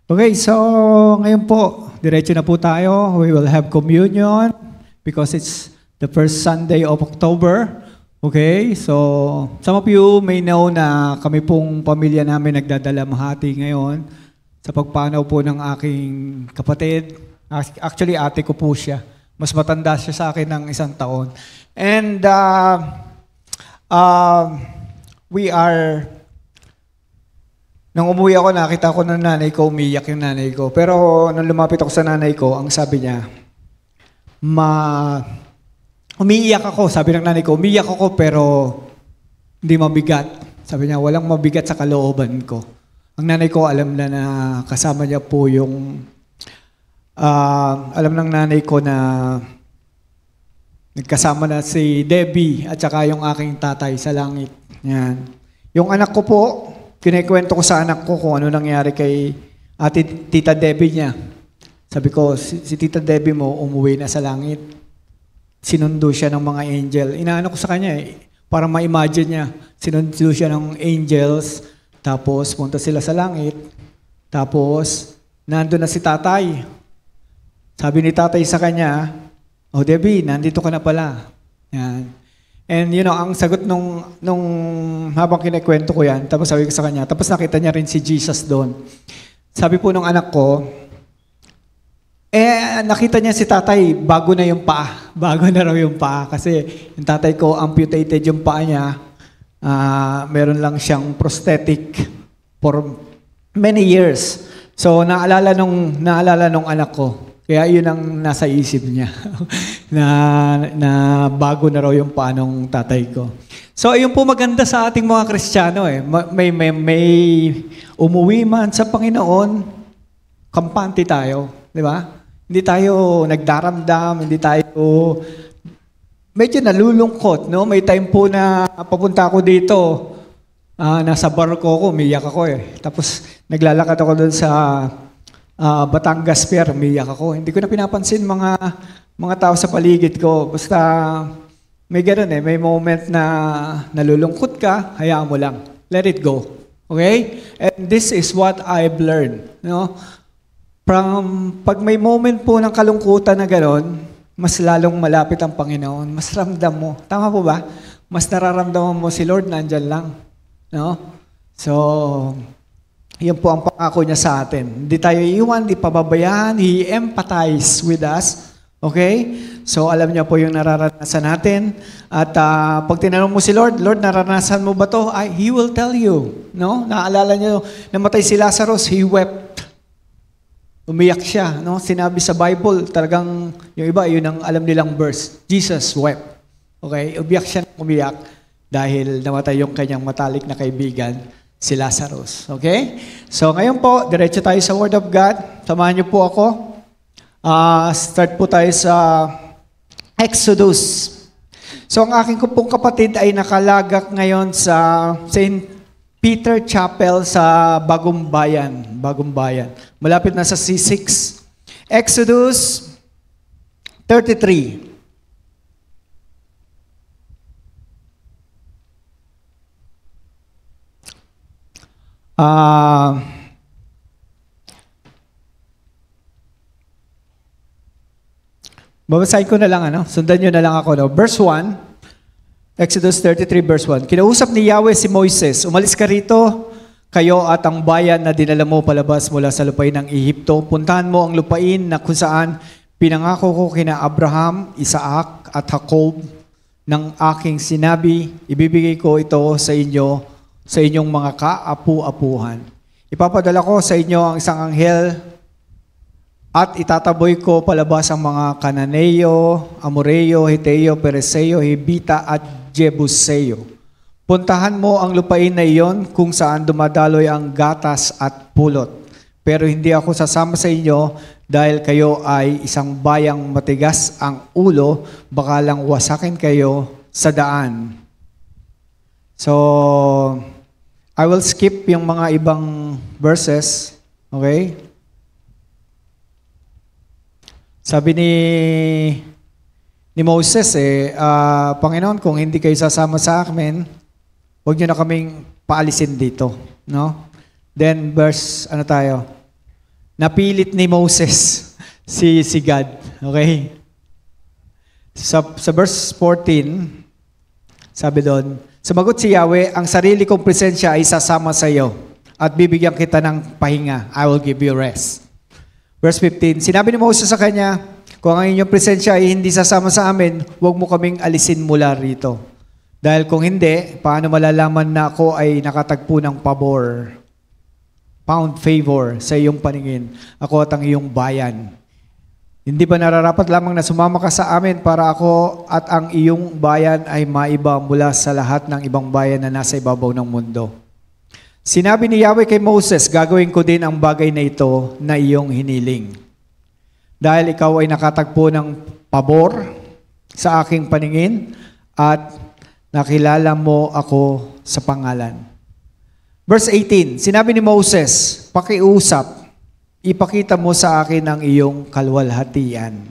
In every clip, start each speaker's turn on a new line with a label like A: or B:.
A: Okay, so ngayon po, diretso na po tayo. We will have communion because it's the first Sunday of October. Okay, so some of you may know na kami pong pamilya namin nagdadalamhati ngayon sa pagpanaw po ng aking kapatid. Actually, ate ko po siya. Mas matanda siya sa akin ng 1 taon. And we are... Nung umuwi ako, nakita ko ng nanay ko, umiyak yung nanay ko. Pero nung lumapit ako sa nanay ko, ang sabi niya, umiiyak ako. Sabi ng nanay ko, umiiyak ako pero hindi mabigat. Sabi niya, walang mabigat sa kalooban ko. Ang nanay ko, alam na kasama niya po yung, alam ng nanay ko na nagkasama na si Debbie at saka yung aking tatay sa langit. Yan. Yung anak ko po, kinikwento ko sa anak ko kung ano nangyari kay Tita Debbie niya. Sabi ko, si Tita Debbie mo umuwi na sa langit. Sinundo siya ng mga angel. Inaano ko sa kanya para ma-imagine niya. Sinundo siya ng angels, tapos punta sila sa langit, tapos nandun na si tatay. Sabi ni tatay sa kanya, "Oh Debbie, nandito ka na pala." Yan. And you know, ang sagot nung habang kinikwento ko yan, tapos sabi ko sa kanya, tapos nakita niya rin si Jesus doon. Sabi po nung anak ko, nakita niya si tatay, bago na yung paa. Bago na raw yung paa. Kasi yung tatay ko, amputated yung paa niya. Meron lang siyang prosthetic for many years. So, naalala nung anak ko. Kaya yun ang nasa isip niya, na bago na raw yung paanong tatay ko. So, ayun po maganda sa ating mga Kristiyano May umuwi man sa Panginoon, kampante tayo, di ba? Hindi tayo nagdaramdam, hindi tayo medyo nalulungkot, no? May time po na papunta ako dito, nasa barko ko, umiyak ako Tapos naglalakad ako doon sa Batangas Pier, umiyak ako. Hindi ko na pinapansin mga tao sa paligid ko. Basta may ganun may moment na nalulungkot ka, hayaan mo lang. Let it go. Okay? And this is what I've learned. No? Pag may moment po ng kalungkutan na gano'n, mas lalong malapit ang Panginoon. Mas ramdam mo. Tama po ba? Mas nararamdaman mo si Lord nandyan lang. No? So, yan po ang pangako niya sa atin. Hindi tayo iiwan, hindi pababayaan. He empathize with us. Okay? So, alam niya po yung nararanasan natin. At pag tinanong mo si Lord, Lord, naranasan mo ba to? He will tell you. No? Naalala niyo, namatay si Lazarus, he wept. Umiyak siya. No? Sinabi sa Bible, talagang yung iba, yun ang alam nilang verse. Jesus wept. Okay? Umiyak siya, umiyak dahil namatay yung kanyang matalik na kaibigan, si Lazarus. Okay? So ngayon po, diretso tayo sa Word of God. Samahan niyo po ako. Start po tayo sa Exodus. So ang aking pong kapatid ay nakalagak ngayon sa St. Peter Chapel sa Bagong Bayan. Bagong Bayan. Malapit na sa C6. Exodus 33. Babasahin ko na lang, sundan nyo na lang ako. No? Verse 1, Exodus 33 verse 1. Kinausap ni Yahweh si Moises, umalis ka rito, kayo at ang bayan na dinala mo palabas mula sa lupain ng Ehipto. Puntahan mo ang lupain na kung saan pinangako ko kina Abraham, Isaac at Jacob ng aking sinabi, ibibigay ko ito sa inyo, sa inyong mga kaapu-apuhan. Ipapadala ko sa inyo ang isang anghel at itataboy ko palabas ang mga Kananeo, Amoreo, Hiteo, Pereseo, Hibita at Jebuseo. Puntahan mo ang lupain na iyon kung saan dumadaloy ang gatas at pulot. Pero hindi ako sasama sa inyo dahil kayo ay isang bayang matigas ang ulo, baka lang wasakin kayo sa daan. So, I will skip yung mga ibang verses. Okay? Sabi ni Moses, Panginoon, kung hindi kayo sasama sa amin, huwag nyo na kaming paalisin dito. No? Then verse, napilit ni Moses si God. Okay? Sa verse 14, sabi doon, sumagot si Yahweh, ang sarili kong presensya ay sasama sa iyo at bibigyan kita ng pahinga. I will give you rest. Verse 15, sinabi ni Moses sa kanya, kung ang inyong presensya ay hindi sasama sa amin, huwag mo kaming alisin mula rito. Dahil kung hindi, paano malalaman na ako ay nakatagpo ng pabor, found favor sa iyong paningin, ako at ang iyong bayan. Hindi ba nararapat lamang na sumama ka sa amin para ako at ang iyong bayan ay maiba mula sa lahat ng ibang bayan na nasa ibabaw ng mundo? Sinabi ni Yahweh kay Moses, gagawin ko din ang bagay na ito na iyong hiniling. Dahil ikaw ay nakatagpo ng pabor sa aking paningin at nakilala mo ako sa pangalan. Verse 18, sinabi ni Moses, pakiusap, ipakita mo sa akin ang iyong kalwalhatian.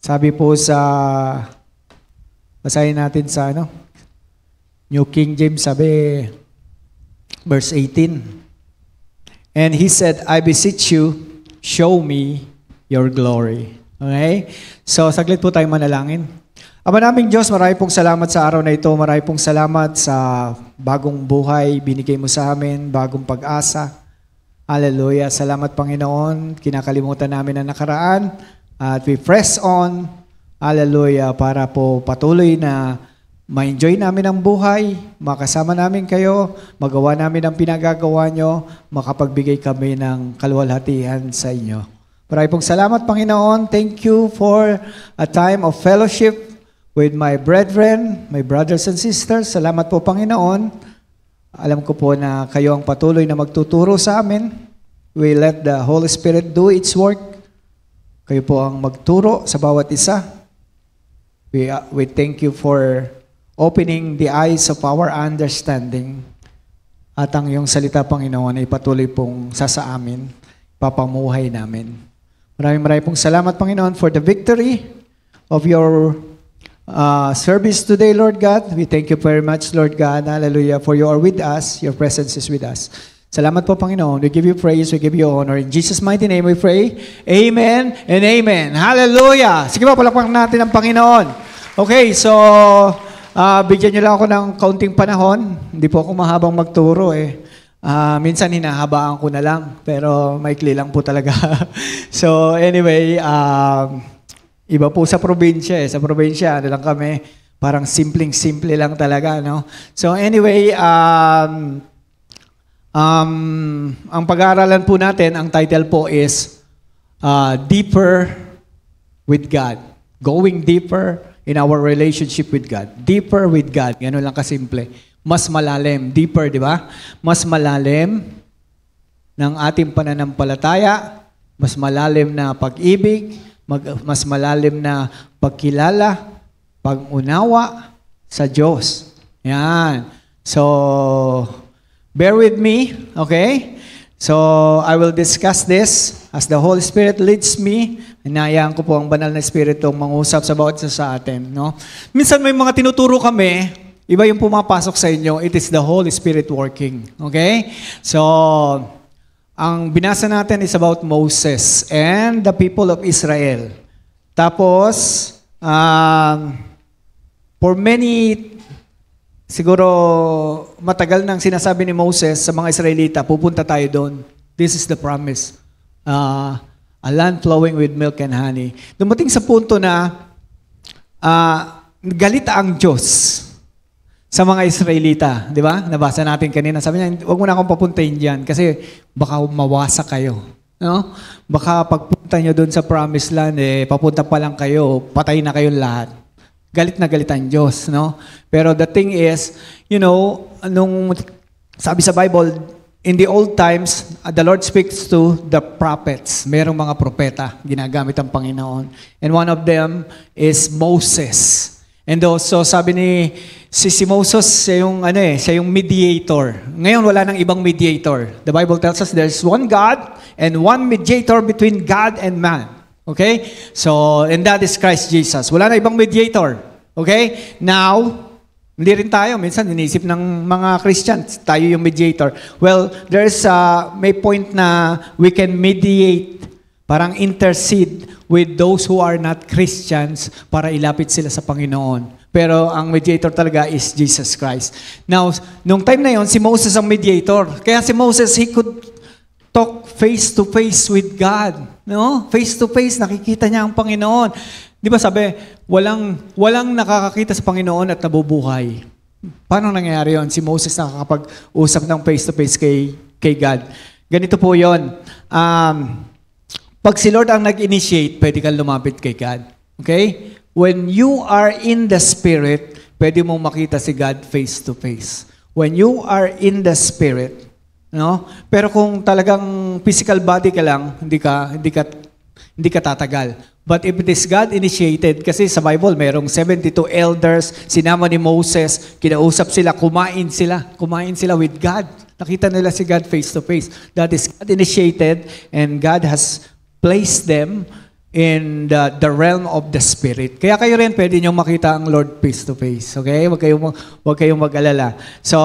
A: Sabi po sa, basahin natin sa New King James, sabi, verse 18, and he said, I beseech you, show me your glory. Okay? So, saglit po tayo manalangin. Ama naming Diyos, marami pong salamat sa araw na ito. Marami pong salamat sa bagong buhay binigay mo sa amin, bagong pag-asa. Hallelujah. Salamat, Panginoon. Kinakalimutan namin ang nakaraan at we press on. Hallelujah. Para po patuloy na ma-enjoy namin ang buhay, makasama namin kayo, magawa namin ang pinagagawa nyo, makapagbigay kami ng kalwalhatian sa inyo. Marami pong salamat, Panginoon. Thank you for a time of fellowship with my brethren, my brothers and sisters. Salamat po, Panginoon. Alam ko po na kayo ang patuloy na magtuturo sa amin. We let the Holy Spirit do its work. Kayo po ang magturo sa bawat isa. We thank you for opening the eyes of our understanding. At ang iyong salita, Panginoon, ay patuloy pong sasaamin, papamuhay namin. Maraming pong salamat, Panginoon, for the victory of your service today, Lord God. We thank you very much, Lord God. Hallelujah. For you are with us. Your presence is with us. Salamat po, Panginoon. We give you praise. We give you honor. In Jesus' mighty name we pray. Amen and amen. Hallelujah. Sige po, palakpakan natin ang Panginoon. Okay, so bigyan niyo lang ako ng kaunting panahon. Hindi po ako mahabang magturo eh. Minsan hinahabaan ko na lang. Pero maikli lang po talaga. So anyway, iba po sa probinsya eh. Sa probinsya, ano lang kami, parang simpleng-simple lang talaga, no? So anyway, ang pag-aaralan po natin, ang title po is Deeper with God. Going deeper in our relationship with God. Deeper with God. Ganun lang kasimple. Mas malalim. Deeper, di ba? Mas malalim ng ating pananampalataya, mas malalim na pag-ibig, mas malalim na pagkilala, pag-unawa sa Diyos. Yan. So, bear with me, okay? So, I will discuss this as the Holy Spirit leads me. Inayaan ko po ang banal na Espiritu mangusap sa bawat isa sa atin. No? Minsan may mga tinuturo kami, iba yung pumapasok sa inyo, it is the Holy Spirit working. Okay? So, ang binasa natin is about Moses and the people of Israel. Tapos, for many, siguro matagal nang sinasabi ni Moses sa mga Israelita, pupunta tayo doon. This is the promise. A land flowing with milk and honey. Dumating sa punto na galit ang Diyos sa mga Israelita, di ba? Nabasa natin kanina. Sabi niya, huwag mo na akong papuntahin dyan kasi baka mawasak kayo. No? Baka pagpunta nyo doon sa promised land, papunta pa lang kayo, patay na kayong lahat. Galit na galit ang Diyos. No? Pero the thing is, nung sabi sa Bible, in the old times, the Lord speaks to the prophets. Merong mga propeta, ginagamit ang Panginoon. And one of them is Moses. And also, sabi ni si Moses, siya yung mediator. Ngayon, wala nang ibang mediator. The Bible tells us there's one God and one mediator between God and man. Okay? So, and that is Christ Jesus. Wala na ibang mediator. Okay? Now, Hindi rin tayo. Minsan, inisip ng mga Christians, tayo yung mediator. Well, may point na we can mediate, parang intercede with those who are not Christians para ilapit sila sa Panginoon. Pero ang mediator talaga is Jesus Christ. Now, nung time na yon, si Moses ang mediator. Kaya si Moses, he could talk face to face with God. No? Face to face, nakikita niya ang Panginoon. Di ba sabi, walang nakakakita sa Panginoon at nabubuhay. Paano nangyayari yun? Si Moses nakakapag-usap ng face-to-face kay God. Ganito po yun. Pag si Lord ang nag-initiate, pwede kang lumapit kay God. Okay? When you are in the Spirit, pwede mong makita si God face-to-face. When you are in the Spirit, no? Pero kung talagang physical body ka lang, hindi ka tatagal. But if it is God-initiated, kasi sa Bible, merong 72 elders, sinama ni Moses, kinausap sila, kumain sila with God. Nakita nila si God face-to-face. That is God-initiated, and God has placed them in the realm of the Spirit. Kaya kayo rin, pwede niyong makita ang Lord face-to-face. Okay? Huwag kayong mag-alala. So,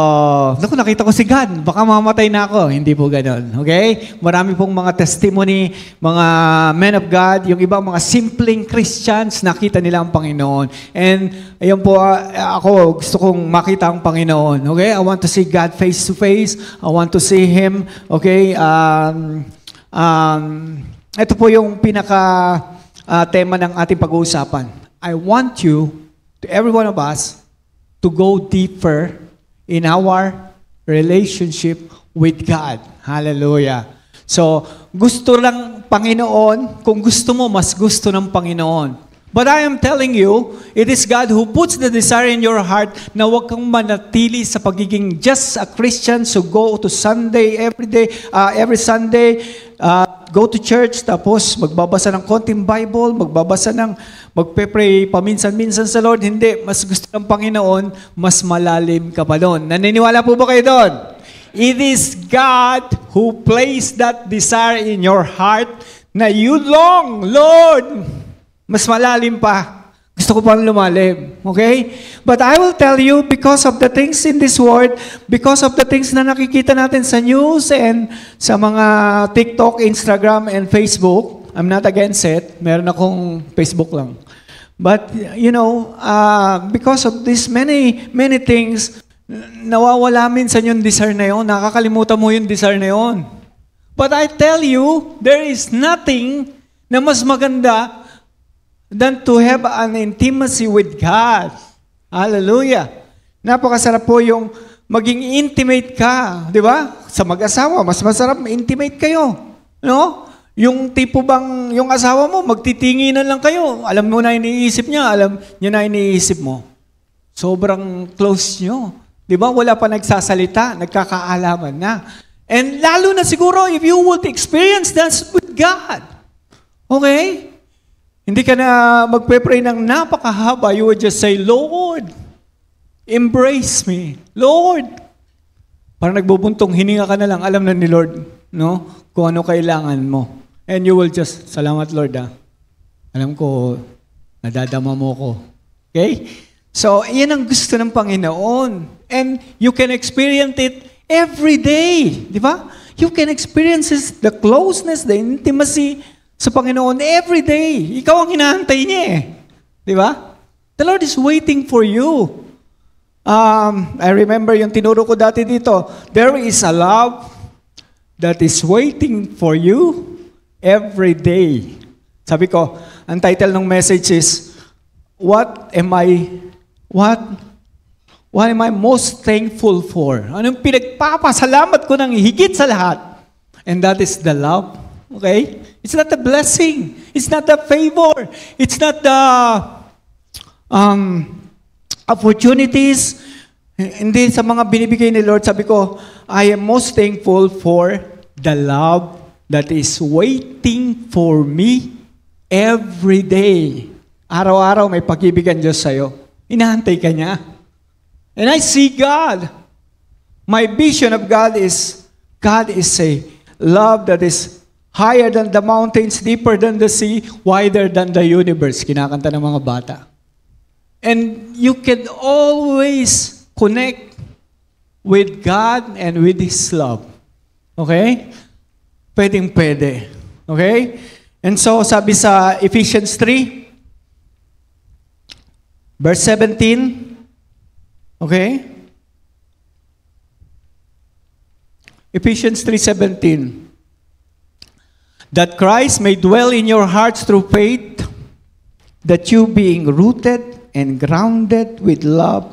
A: naku, nakita ko si God. Baka mamatay na ako. Hindi po ganon. Okay? Marami pong mga testimony, mga men of God, yung ibang mga simpleng Christians, nakita nila ang Panginoon. And, ayun po, ako, gusto kong makita ang Panginoon. Okay? I want to see God face-to-face. I want to see Him. Okay? Ito po yung tema ng ating pag-uusapan. I want you, to every one of us, to go deeper in our relationship with God. Hallelujah. So, gusto lang Panginoon, kung gusto mo, mas gusto ng Panginoon. But I am telling you, it is God who puts the desire in your heart na huwag kang manatili sa pagiging just a Christian, so go to Sunday, every Sunday, go to church, tapos magbabasa ng konting Bible, magpe-pray paminsan-minsan sa Lord. Hindi, mas gusto ng Panginoon, mas malalim ka pa doon. Naniniwala po ba kayo doon? It is God who placed that desire in your heart na you long, Lord, mas malalim pa. Gusto ko pang lumalim. Okay? But I will tell you, because of the things in this world, because of the things na nakikita natin sa news and sa mga TikTok, Instagram, and Facebook, I'm not against it. Meron akong Facebook lang. But, because of these many things, nawawala minsan yung desire na yun. Nakakalimutan mo yung desire na yun. But I tell you, there is nothing na mas maganda than to have an intimacy with God. Hallelujah. Napakasarap po yung maging intimate ka, di ba? Sa mag-asawa, mas masarap intimate kayo. No? Yung tipo bang, yung asawa mo, magtitinginan lang kayo. Alam mo na iniisip niya, alam niya na iniisip mo. Sobrang close nyo. Di ba? Wala pa nagsasalita, nagkakaalaman na. And lalo na siguro, if you would experience that with God. Okay? Hindi ka na magpe-pray ng napakahaba. You would just say, Lord, embrace me. Lord. Parang nagbubuntong hininga ka na lang. Alam na ni Lord, no? Kung ano kailangan mo. And you will just, salamat Lord, Alam ko, nadadama mo ko. Okay? So, yan ang gusto ng Panginoon. And you can experience it every day. Di ba? You can experience the closeness, the intimacy sa Panginoon every day. Ikaw ang hinahantay niya eh. Di ba? The Lord is waiting for you. I remember yung tinuro ko dati dito. There is a love that is waiting for you every day. Sabi ko, ang title ng message is, What am I most thankful for? Anong pinagpapasalamat ko ng higit sa lahat? And that is the love. Okay? It's not a blessing. It's not a favor. It's not the opportunities. Hindi sa mga binibigay ni Lord. Sabi ko, I am most thankful for the love that is waiting for me every day. Araw-araw may pag-ibig ang Diyos sa'yo. Inahantay ka niya. And I see God. My vision of God is a love that is higher than the mountains, deeper than the sea, wider than the universe. Kinakanta ng mga bata. And you can always connect with God and with His love. Okay? Pwedeng-pwede. Okay? And so, sabi sa Ephesians 3, verse 17, okay? Ephesians 3:17, that Christ may dwell in your hearts through faith, that you being rooted and grounded with love,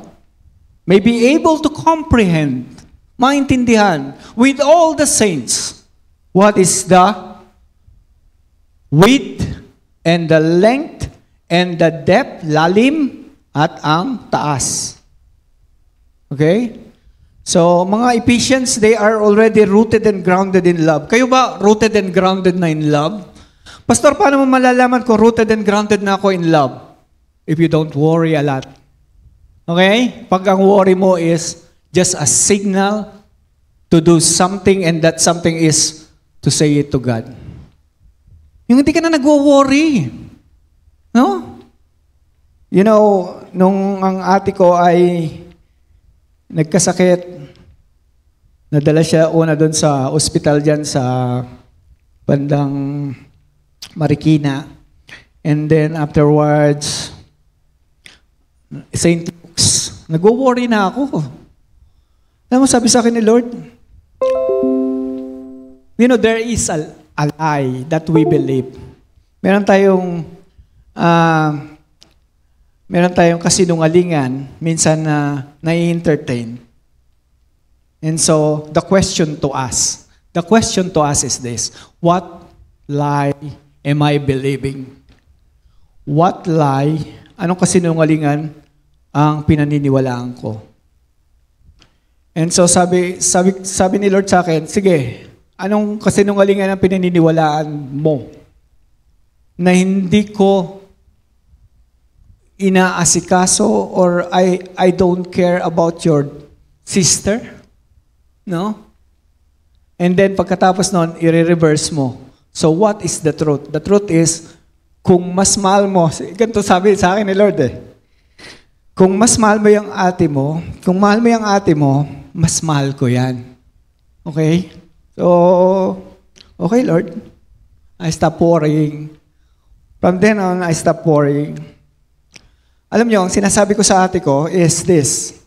A: may be able to comprehend, maintindihan, with all the saints, what is the width and the length and the depth, lalim, at ang taas. Okay? So, mga Ephesians, they are already rooted and grounded in love. Kayo ba rooted and grounded na in love? Pastor, paano mo malalaman ko rooted and grounded na ako in love? If you don't worry a lot. Okay? Pag ang worry mo is just a signal to do something and that something is to say it to God. Yung hindi ka na nagwo-worry. No? You know, nung ang ate ko ay nagkasakit, nadala siya una doon sa ospital dyan sa bandang Marikina. And then afterwards, St. Luke's, nagwo-worry na ako. Alam mo, sabi sa akin ni Lord, you know, there is a lie that we believe. Meron tayong kasinungalingan, minsan na nai-entertain. And so, the question to us is this: what lie am I believing? What lie, anong kasinungalingan ang pinaniniwalaan ko? And so, sabi ni Lord sa akin, sige, anong kasinungalingan ang pinaniniwalaan mo na hindi ko inaasikaso or I don't care about your sister? No? And then pagkatapos nun, i-reverse mo. So what is the truth? The truth is, kung mas mahal mo, ganito sabi sa akin ni Lord kung mas mahal mo yung ate mo, mas mahal ko yan. Okay? So, okay Lord, I stop worrying. From then on, I stop worrying. Alam niyo, ang sinasabi ko sa ate ko is this.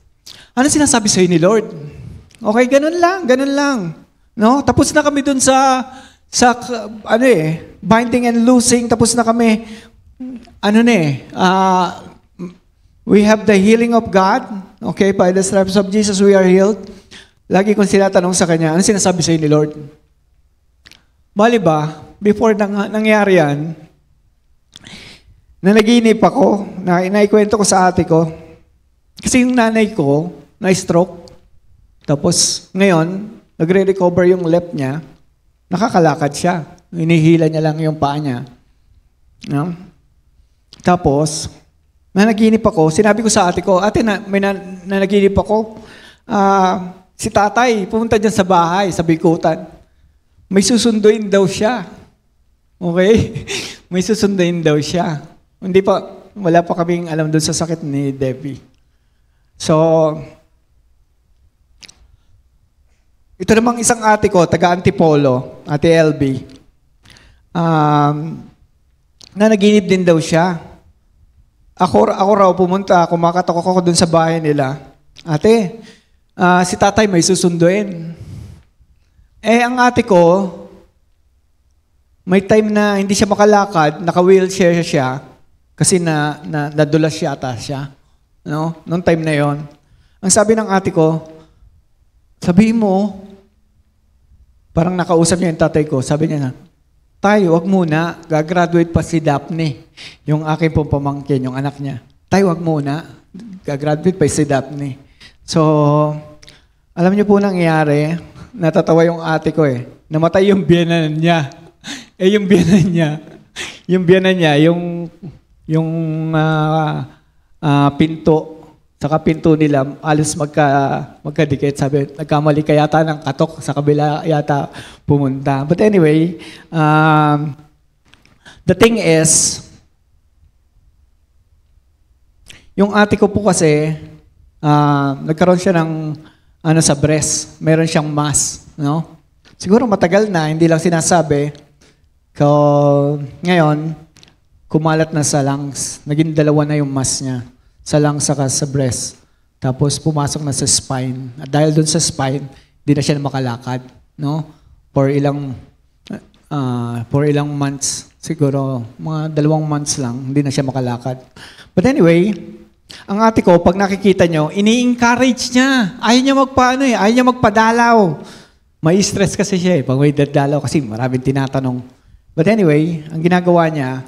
A: Ano sinasabi sa'yo ni Lord? Okay, ganun lang. No? Tapos na kami dun sa binding and loosing. Tapos na kami, we have the healing of God. Okay, by the stripes of Jesus, we are healed. Lagi kong sinatanong sa kanya, ano sinasabi sa'yo ni Lord? Bali ba, before nangyari yan, nanaginip ako, naikwento ko sa ate ko. Kasi yung nanay ko, na-stroke. Tapos, ngayon, nagre-recover yung left niya. Nakakalakad siya. Hinihila niya lang yung paa niya. No? Tapos, nanaginip ako. Sinabi ko sa ate ko, ate, may nanaginip ako. Si tatay, pumunta dyan sa bahay, sa Bikutan. May susunduin daw siya. Okay? May susunduin daw siya. Wala pa kaming alam doon sa sakit ni Debbie. So, ito namang isang ate ko, taga Antipolo, Ate LB, nanaginip din daw siya. Ako raw pumunta, kumakatok ako doon sa bahay nila. Ate, si tatay may susunduin. Ang ate ko, may time na hindi siya makalakad, naka-wheelchair siya, kasi nadulas yata siya. No? Noong time na yon. Ang sabi ng ate ko, sabihin mo, parang nakausap niya yung tatay ko, sabi niya, tayo, wag muna, gagraduate pa si Daphne, yung aking pong pamangkin, yung anak niya. Tayo, wag muna, gagraduate pa si Daphne. So, alam niyo po nangyari, natatawa yung ate ko namatay yung biyenan niya. Yung biyenan niya, yung pinto, saka pinto nila, alos magkadikit. Sabi, nagkamali ka yata ng katok, sa kabila yata pumunta. But anyway, the thing is, Yung ate ko po kasi, nagkaroon siya ng sa breast. Meron siyang mass, no? Siguro matagal na, hindi lang sinasabi. Ngayon, kumalat na sa lungs. Naging dalawa na yung mass niya. Sa lungs saka sa breast. Tapos pumasok na sa spine. At dahil dun sa spine, hindi na siya makalakad, no? For ilang months, siguro mga 2 months lang, hindi na siya makalakad. But anyway, ang ate ko, pag nakikita nyo, ini-encourage niya. Ayaw niya ayaw niya magpadalaw. May stress kasi siya pag may dadalaw kasi maraming tinatanong. But anyway, ang ginagawa niya,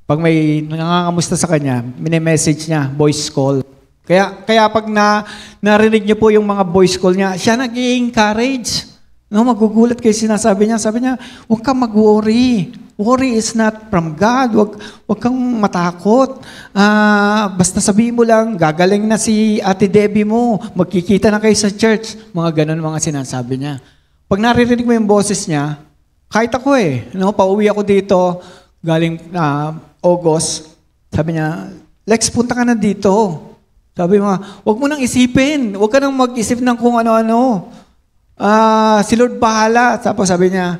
A: pag may nangangamusta sa kanya, mini-message niya, voice call. Kaya pag narinig niyo po yung mga voice call niya, siya nag-i-encourage. No, magugulat kayo sinasabi niya. Sabi niya, huwag kang mag-worry. Worry is not from God. Huwag kang matakot. Basta sabihin mo lang, gagaling na si Ate Debbie mo. Magkikita na kayo sa church. Mga ganun mga sinasabi niya. Pag naririnig mo yung boses niya, kahit ako no, pauwi ako dito, galing August, sabi niya, Lex, punta ka na dito. Sabi mo, huwag mo nang isipin. Huwag ka nang mag-isip ng kung ano-ano. Si Lord bahala. Tapos sabi niya,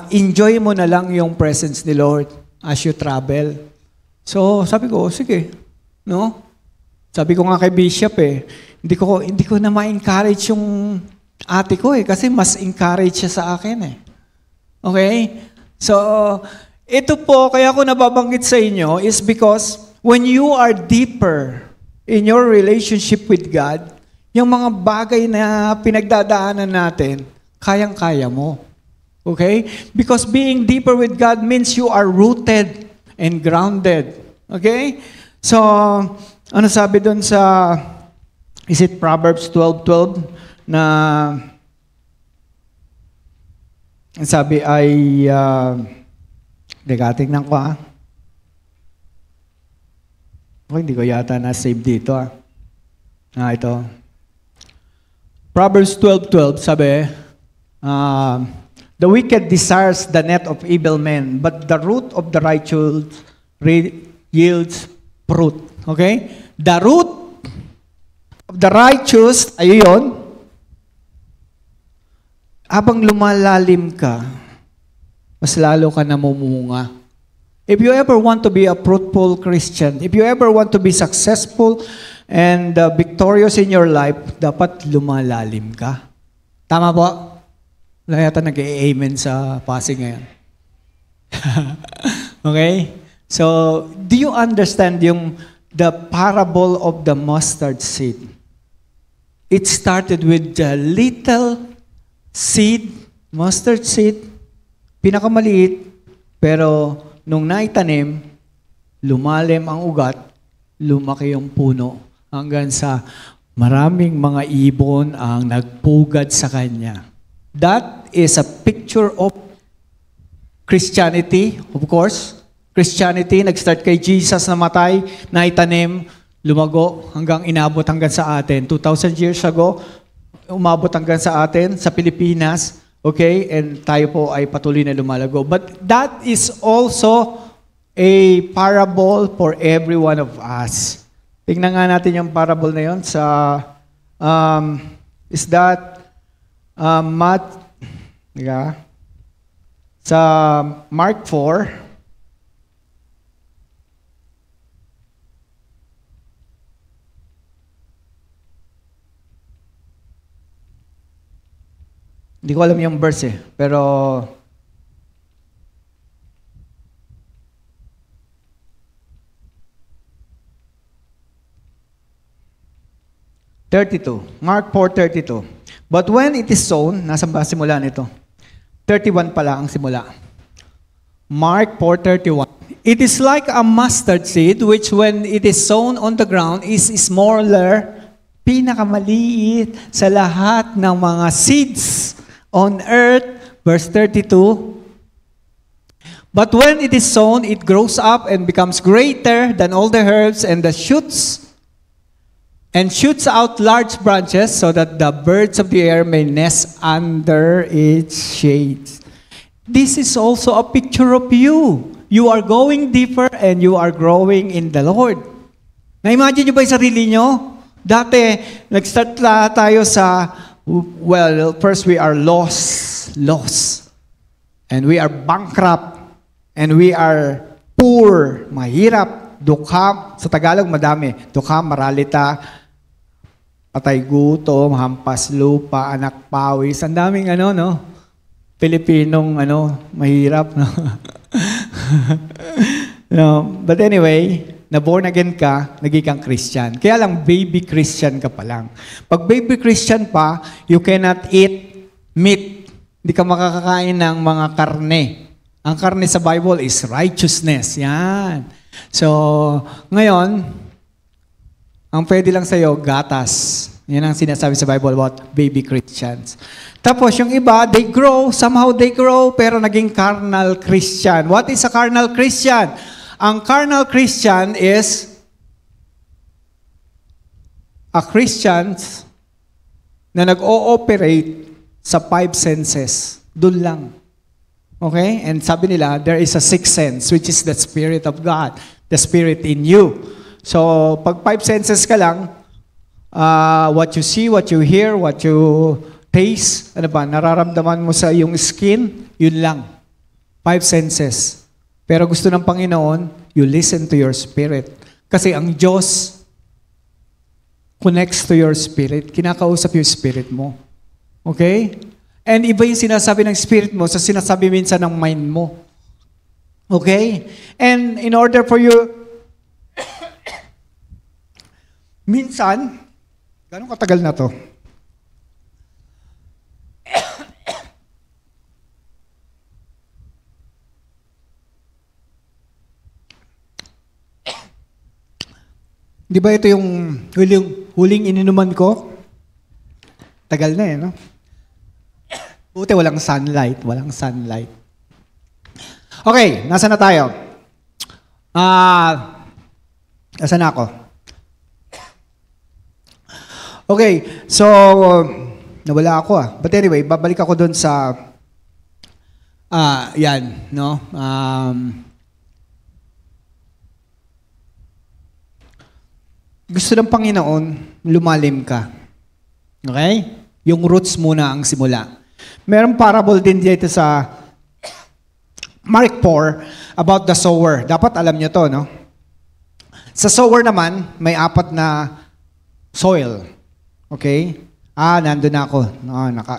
A: enjoy mo na lang yung presence ni Lord as you travel. So, sabi ko, sige. No? Sabi ko nga kay Bishop hindi ko na ma-encourage yung ate ko kasi mas encourage siya sa akin Okay? So, ito po, kaya ko nababanggit sa inyo is because when you are deeper in your relationship with God, yung mga bagay na pinagdadaanan natin, kayang-kaya mo. Okay? Because being deeper with God means you are rooted and grounded. Okay? So, ano sabi doon sa, is it Proverbs 12:12 na sabi ay, tingnan ko hindi ko yata na-save dito ito. Proverbs 12:12 sabi, the wicked desires the net of evil men, but the root of the righteous yields fruit. Okay? The root of the righteous, ayun, habang lumalalim ka, mas lalo ka namumunga. If you ever want to be a fruitful Christian, if you ever want to be successful and victorious in your life, dapat lumalalim ka. Tama po? Wala yata nag-amen sa passing ngayon. Okay? So, do you understand the parable of the mustard seed? It started with the little seed, mustard seed, pinakamaliit, pero nung naitanim, lumalim ang ugat, lumaki yung puno, hanggang sa maraming mga ibon ang nagpugad sa kanya. That is a picture of Christianity, of course. Christianity, nag-start kay Jesus na matay, naitanim, lumago, hanggang inabot hanggang sa atin. 2,000 years ago, umabot hanggang sa atin, sa Pilipinas, okay? And tayo po ay patuloy na lumalago. But that is also a parable for every one of us. Tingnan nga natin yung parable na yun sa, is that sa Mark 4, hindi ko alam yung verse pero Mark 4:32. But when it is sown, nasaan ba simula nito? 31 pala ang simula. Mark 4:31. It is like a mustard seed which when it is sown on the ground is smaller, pinakamaliit sa lahat ng mga seeds on earth. Verse 32. But when it is sown, it grows up and becomes greater than all the herbs and the shoots and shoots out large branches so that the birds of the air may nest under its shades. This is also a picture of you. You are going deeper and you are growing in the Lord. Na-imagine nyo ba yung sarili nyo? Dati, nag-start tayo sa, well, first we are lost. And we are bankrupt. And we are poor, mahirap, dukha. Sa Tagalog, madami. Dukha, maralita, patay gutom, hampas lupa, anak pawis. Ang daming no? Pilipinong mahirap, no? No, but anyway, na-born again ka, naging kang Christian. Kaya lang, baby Christian ka pa lang. Pag baby Christian pa, you cannot eat meat. Hindi ka makakakain ng mga karne. Ang karne sa Bible is righteousness. Yan. So, ngayon, ang pwede lang sa'yo, gatas. Yan ang sinasabi sa Bible about baby Christians. Tapos yung iba, they grow, somehow they grow, pero naging carnal Christian. What is a carnal Christian? Ang carnal Christian is a Christian na nag-ooperate sa 5 senses. Doon lang. Okay? And sabi nila, there is a 6th sense, which is the Spirit of God, the Spirit in you. So, pag 5 senses ka lang, what you see, what you hear, what you taste, nararamdaman mo sa iyong skin, yun lang. 5 senses. Pero gusto ng Panginoon, you listen to your spirit. Kasi ang Diyos connects to your spirit. Kinakausap yung spirit mo. Okay? And iba yung sinasabi ng spirit mo sa sinasabi minsan ng mind mo. Okay? And in order for you, minsan, gano'ng katagal na to? Di ba ito yung huling ininuman ko? Tagal na no? Buti walang sunlight. Okay, nasa na tayo? Nasa na ako? Okay, so, nawala ako But anyway, babalik ako dun sa, yan, no? Gusto ng Panginoon, lumalim ka. Okay? Yung roots muna ang simula. Merong parable din dito sa Mark 4 about the sower. Dapat alam nyo to, no? Sa sower naman, may 4 na soil. Okay? Nandun na ako.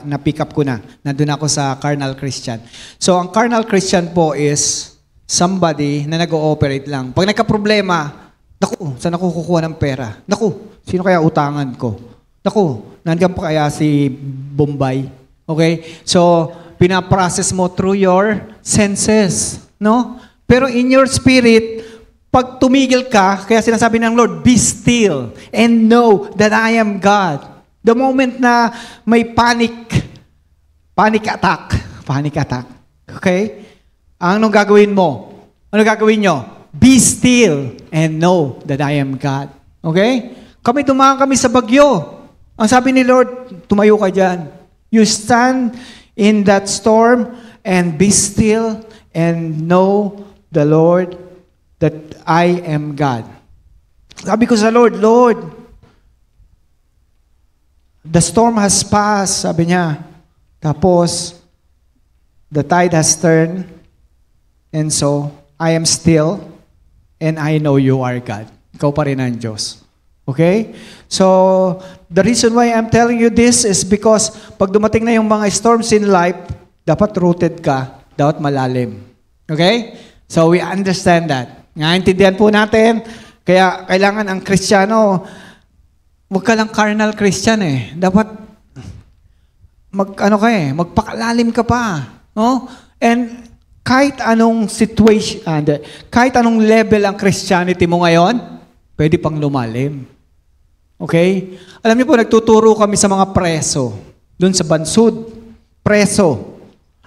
A: Na-pick up ko na. Nandun ako sa carnal Christian. So, ang carnal Christian po is somebody na nag-ooperate lang. Pag nagka-problema, naku, saan ako kukuha ng pera? Naku, sino kaya utangan ko? Naku, nandiyan pa kaya si Bombay? Okay? So, pinaprocess mo through your senses. No? Pero in your spirit, pag tumigil ka, kaya sinasabi ng Lord, be still and know that I am God. The moment na may panic attack. Okay? Anong gagawin mo? Ano gagawin nyo? Be still and know that I am God. Okay? Dumaan kami sa bagyo. Ang sabi ni Lord, tumayo ka dyan. You stand in that storm and be still and know the Lord that I am God. Sabi ko sa Lord, Lord, the storm has passed, sabi niya. Tapos, the tide has turned, and so, I am still, and I know you are God. Ikaw pa rin ang Diyos. Okay? So, the reason why I'm telling you this is because pag dumating na yung mga storms in life, dapat rooted ka, dapat malalim. Okay? So, we understand that. Naintindihan po natin, kaya kailangan ang Kristiyano, huwag ka lang carnal Christian Dapat, magpakalalim ka pa. No? And, kahit anong situation, kahit anong level ang Christianity mo ngayon, pwede pang lumalim. Okay? Alam niyo po, nagtuturo kami sa mga preso, doon sa Bansud, preso.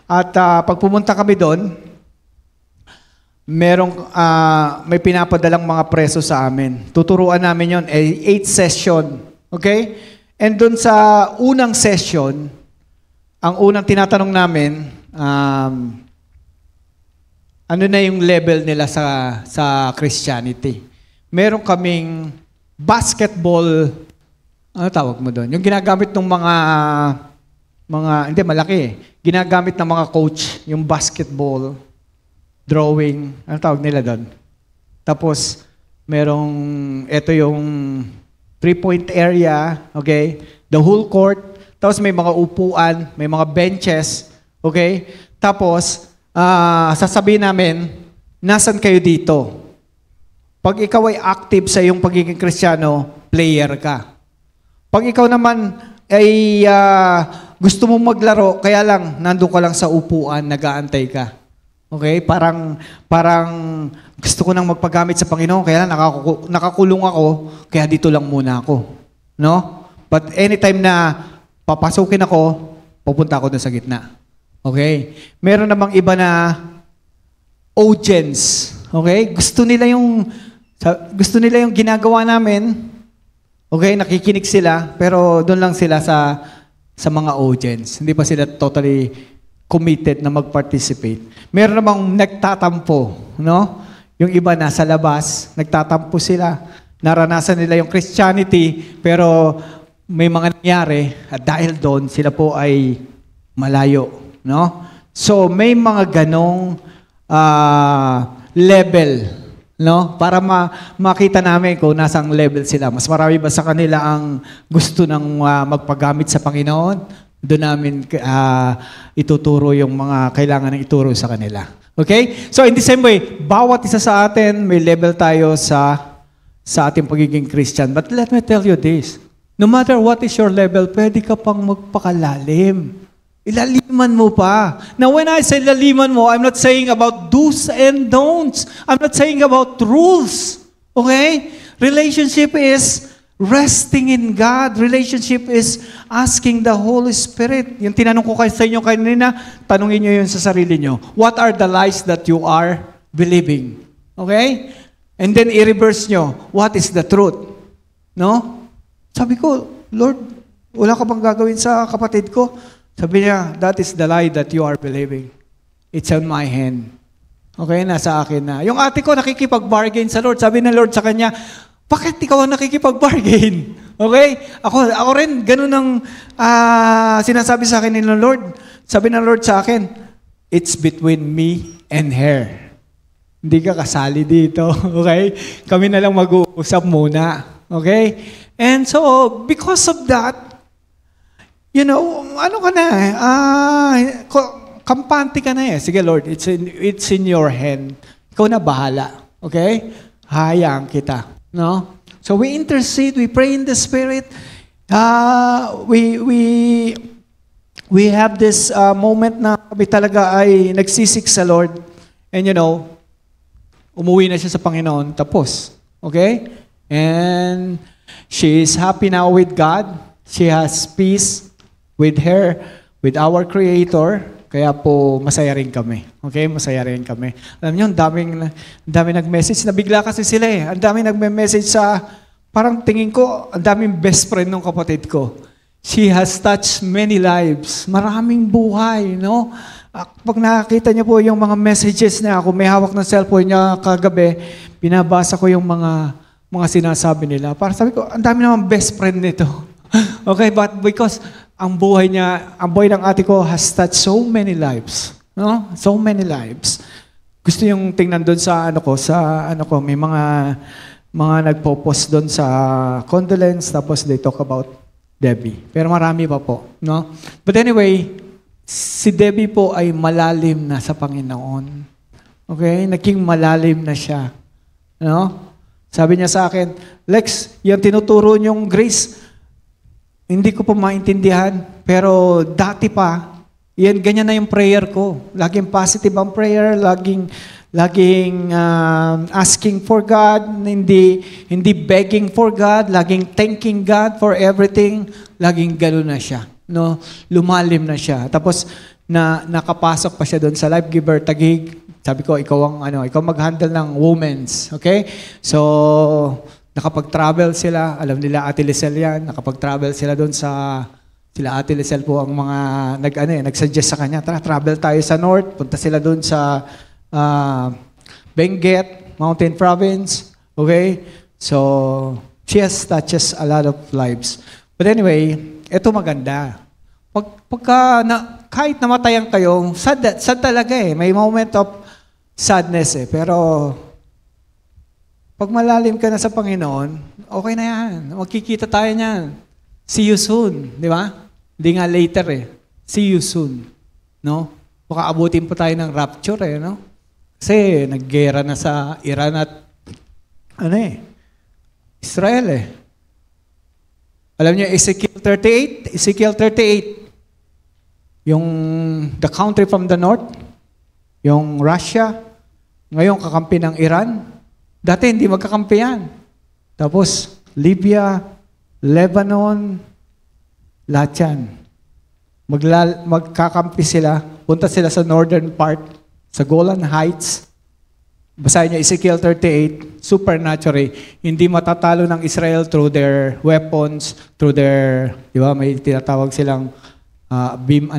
A: At pag pumunta kami doon, may pinapadalang mga preso sa amin. Tuturuan namin yon 8 session. Okay? And doon sa unang session, ang unang tinatanong namin, ano na yung level nila sa Christianity. Meron kaming basketball, ano tawag mo doon? Yung ginagamit ng mga hindi malaki eh. Ginagamit ng mga coach, yung basketball, drawing, ano tawag nila doon? Tapos, ito yung 3-point area, okay? The whole court. Tapos may mga upuan, may mga benches, okay? Tapos, sasabihin namin, nasan kayo dito? Pag ikaw ay active sa iyong pagiging Kristiyano, player ka. Pag ikaw naman ay gusto mong maglaro, kaya lang, nandun ka lang sa upuan, nag-aantay ka. Okay? Parang gusto ko nang magpagamit sa Panginoon, kaya lang nakakulong ako, kaya dito lang muna ako. No? But anytime na papasukin ako, pupunta ako dun sa gitna. Okay? Meron namang iba na audience. Okay? Gusto nila yung ginagawa namin. Okay? Nakikinig sila, pero doon lang sila sa mga audience. Hindi pa sila totally committed na mag-participate. Meron namang nagtatampo, no? Yung iba nasa labas, nagtatampo sila. Naranasan nila yung Christianity, pero may mga nangyari at dahil doon, sila po ay malayo, no? So, may mga ganong level, no? Para makita namin kung nasang level sila. Mas marami ba sa kanila ang gusto ng magpagamit sa Panginoon? Doon namin ituturo yung mga kailangan ng ituro sa kanila. Okay? So in the same way, bawat isa sa atin, may level tayo sa ating pagiging Christian. But let me tell you this. No matter what is your level, pwede ka pang magpakalalim. Ilaliman mo pa. Now, when I say ilaliman mo, I'm not saying about do's and don'ts. I'm not saying about rules. Okay? Relationship is resting in God. Relationship is asking the Holy Spirit. Yung tinanong ko sa inyo kanina, tanungin nyo yun sa sarili nyo. What are the lies that you are believing? Okay? And then i-reverse nyo, what is the truth? No? Sabi ko, Lord, wala ka bang gagawin sa kapatid ko? Sabi niya, that is the lie that you are believing. It's on my hand. Okay, nasa akin na. Yung ate ko nakikipag-bargain sa Lord. Sabi ng Lord sa kanya, bakit ikaw ang nakikipag-bargain? Okay? Ako rin, ganun ang sinasabi sa akin ng Lord. Sabi ng Lord sa akin, it's between me and her. Hindi ka kasali dito. Okay? Kami na lang mag-uusap muna. Okay? And so, because of that, you know, ano ka na kampante ka na eh. Sige Lord, it's in your hand. Ikaw na bahala. Okay? Hayaan kita. No? So we intercede, we pray in the Spirit. We have this moment na kami talaga ay nagsisik sa Lord. And you know, umuwi na siya sa Panginoon, tapos. Okay? And she is happy now with God. She has peace with her, with our Creator, kaya po masaya rin kami. Okay? Masaya rin kami. Alam niyo, ang daming nag-message. Nabigla kasi sila eh. Ang daming nag-message sa, parang tingin ko, ang daming best friend ng kapatid ko. She has touched many lives. Maraming buhay, no? Pag nakakita niyo po yung mga messages na ako, may hawak ng cellphone niya kagabi, binabasa ko yung mga sinasabi nila. Para sabi ko, ang dami naman best friend nito. Okay, but because ang buhay ng ate ko has touched so many lives. No? So many lives. Gusto yung tingnan doon sa may mga nagpo-post doon sa condolence, tapos they talk about Debbie. Pero marami pa po. No? But anyway, si Debbie po ay malalim na sa Panginoon. Okay? Naging malalim na siya. No? Sabi niya sa akin, Lex, yung tinuturo niyong grace, hindi ko pa maintindihan, pero dati pa, ganyan na yung prayer ko. Laging positive ang prayer, laging asking for God, hindi begging for God, laging thanking God for everything. Laging gano'n na siya. No? Lumalim na siya. Tapos, nakapasok pa siya doon sa Life Giver Taguig. Sabi ko, ikaw mag-handle ng women's. Okay? So, nakapag-travel sila, alam nila Ate Lisel yan, nakapag-travel sila doon sila Ate Lisel po ang mga nag-suggest sa kanya, travel tayo sa North, punta sila doon sa Benguet, Mountain Province. Okay? So, she has touches a lot of lives. But anyway, ito maganda. Kahit namatayan kayo, sad talaga eh. May moment of sadness eh. Pero, pag malalim ka na sa Panginoon, okay na yan. Magkikita tayo niyan. See you soon. Di ba? Hindi nga later eh. See you soon. No? Baka abutin pa tayo ng rapture eh. No? Kasi naggera na sa Iran at Israel eh. Alam niyo, Ezekiel 38, yung the country from the north, yung Russia, ngayon kakampi ng Iran. Dati hindi magkakampi yan. Tapos, Libya, Lebanon, lahat yan. Magkakampi sila, punta sila sa northern part, sa Golan Heights. Basahin niyo Ezekiel 38, supernaturally, hindi matatalo ng Israel through their weapons, through their, di ba, may tinatawag silang beam,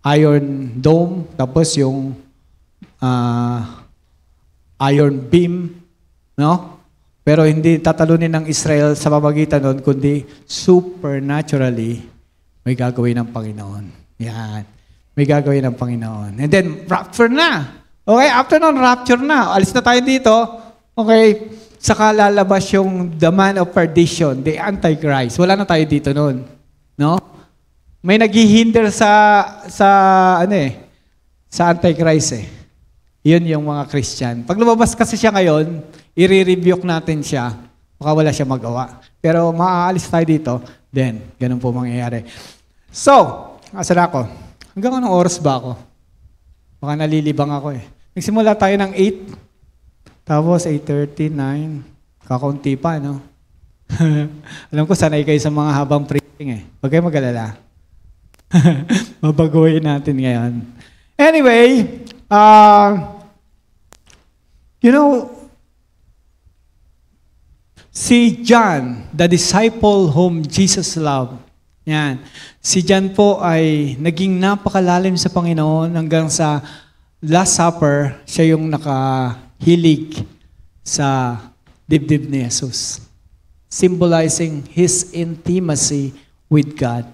A: iron dome, tapos yung iron beam, no? Pero hindi tatalunin ng Israel sa pamamagitan nun, kundi supernaturally, may gagawin ng Panginoon. Yan. May gagawin ng Panginoon. And then, rapture na. Okay, after nun, rapture na. Alis na tayo dito. Okay, saka lalabas yung the man of perdition, the Antichrist. Wala na tayo dito nun. No? May naghihinder sa Antichrist eh. Yun yung mga Christian. Pag lumabas kasi siya ngayon, i-rebuke natin siya. Baka wala siya magawa. Pero maaalis tayo dito, then, ganun po mangyayari. So, asan ako? Hanggang anong oras ba ako? Baka nalilibang ako eh. Nagsimula tayo ng 8, tapos 8:30, 9, kakaunti pa, no? Alam ko, sanay kayo sa mga habang preaching eh. Huwag kayo mag-alala. Mabaguhin natin ngayon. Anyway, si John, the disciple whom Jesus loved, yan. Si John po ay naging napakalalim sa Panginoon hanggang sa Last Supper, siya yung nakahilig sa dibdib ni Jesus. Symbolizing his intimacy with God.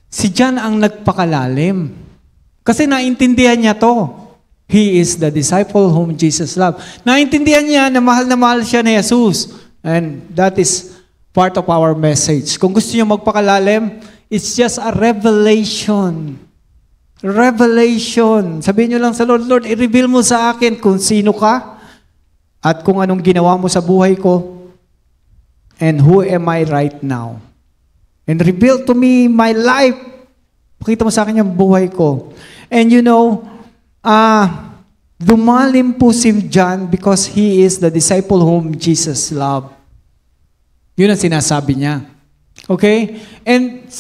A: Si John ang nagpakalalim. Kasi naintindihan niya to. He is the disciple whom Jesus loved. Naintindihan niya na mahal siya ni Jesus. And that is part of our message. Kung gusto niyo magpakalalim, it's just a revelation. Revelation. Sabihin niyo lang sa Lord, Lord, i-reveal mo sa akin kung sino ka at kung anong ginawa mo sa buhay ko and who am I right now. And reveal to me my life. Pakita mo sa akin yung buhay ko. And lumalim po si John because he is the disciple whom Jesus loved. Yun ang sinasabi niya. Okay? And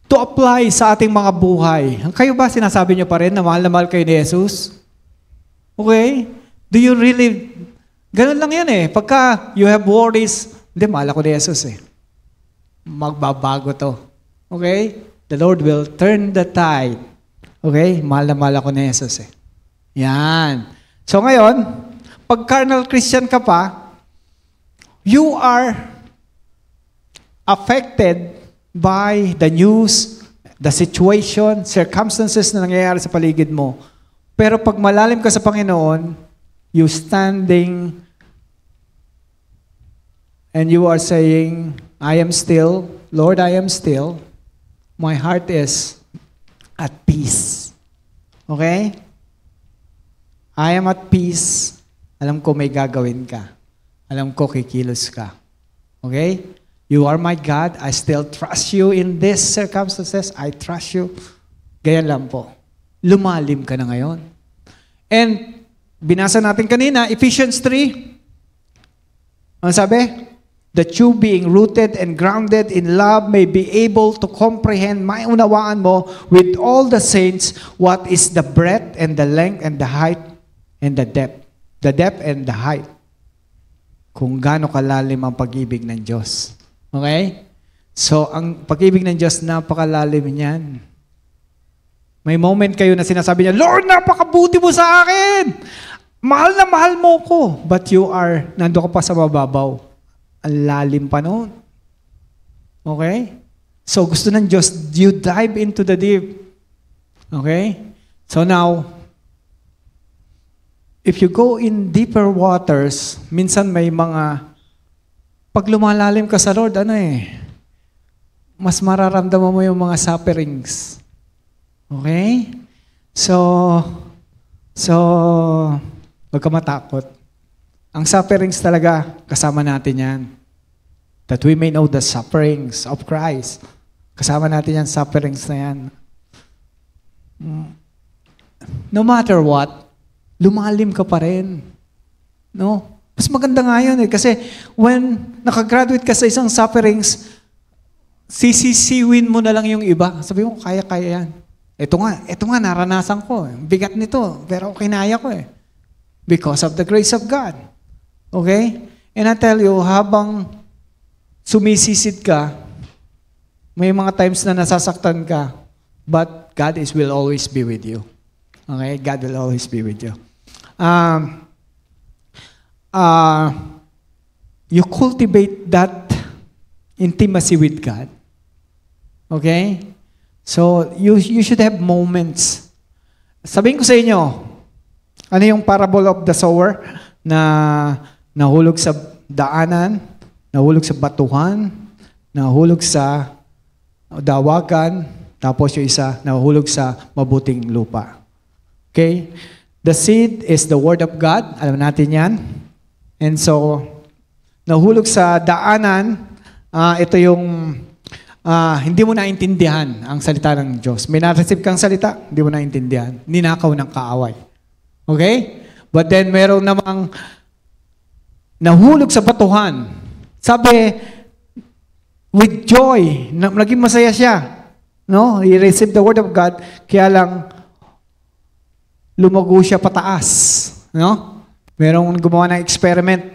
A: to apply sa ating mga buhay. Kayo ba sinasabi niyo pa rin na mahal kayo ni Jesus? Okay? Do you really... Ganun lang yan eh. Pagka you have worries, hindi, mahal ako ni Jesus eh. Magbabago to. Okay? The Lord will turn the tide. Okay? Mahal ako ni Jesus eh. Yan. So ngayon, pag carnal Christian ka pa, you are affected by the news, the situation, circumstances na nangyayari sa paligid mo. Pero pag malalim ka sa Panginoon, you standing and you are saying, I am still, Lord, I am still. My heart is at peace. Okay? I am at peace. Alam ko may gagawin ka. Alam ko kikilos ka. Okay? You are my God. I still trust you in these circumstances. I trust you. Ganyan lang po. Lumalim ka na ngayon. And binasa natin kanina, Ephesians 3. Ano sabi? That you being rooted and grounded in love may be able to comprehend, maunawaan mo with all the saints what is the breadth and the length and the height and the depth. The depth and the height. Kung gaano kalalim ang pag-ibig ng Diyos. Okay? So, ang pag-ibig ng Diyos, napakalalim niyan. May moment kayo na sinasabi niya, Lord, napakabuti mo sa akin. Mahal na mahal mo ko. But nando ka pa sa mababaw. Ang lalim pa noon. Okay? So gusto ng Diyos, you dive into the deep. Okay? So now, if you go in deeper waters, minsan may pag lumalalim ka sa Lord, mas mararamdaman mo yung mga sufferings. Okay? So, huwag ka matakot. Ang sufferings talaga, kasama natin yan. That we may know the sufferings of Christ. Kasama natin yan, sufferings na yan. No matter what, lumalim ka pa rin. No? Mas maganda nga yun kasi when nakagraduate ka sa isang sufferings, sisisiwin mo na lang yung iba. Sabi mo, kaya-kaya yan. Ito nga, naranasan ko. Bigat nito, pero kinaya ko eh. Because of the grace of God. Okay? And I tell you, habang sumisisid ka, may mga times na nasasaktan ka, but God will always be with you. Okay? God will always be with you. You cultivate that intimacy with God. Okay? So, you should have moments. Sabihin ko sa inyo, ano yung parable of the sower na nahulog sa daanan, nahulog sa batuhan, nahulog sa dawagan, tapos yung isa nahulog sa mabuting lupa. Okay? The seed is the word of God. Alam natin yan. And so, nahulog sa daanan, ito yung hindi mo naintindihan ang salita ng Diyos. May na-receive kang salita, hindi mo naintindihan. Ninakaw ng kaaway. Okay? But then, meron namang nahulog sa batuhan. Sabi, with joy, naging masaya siya. No? He received the word of God, kaya lang lumago siya pataas. No? Merong gumawa ng experiment.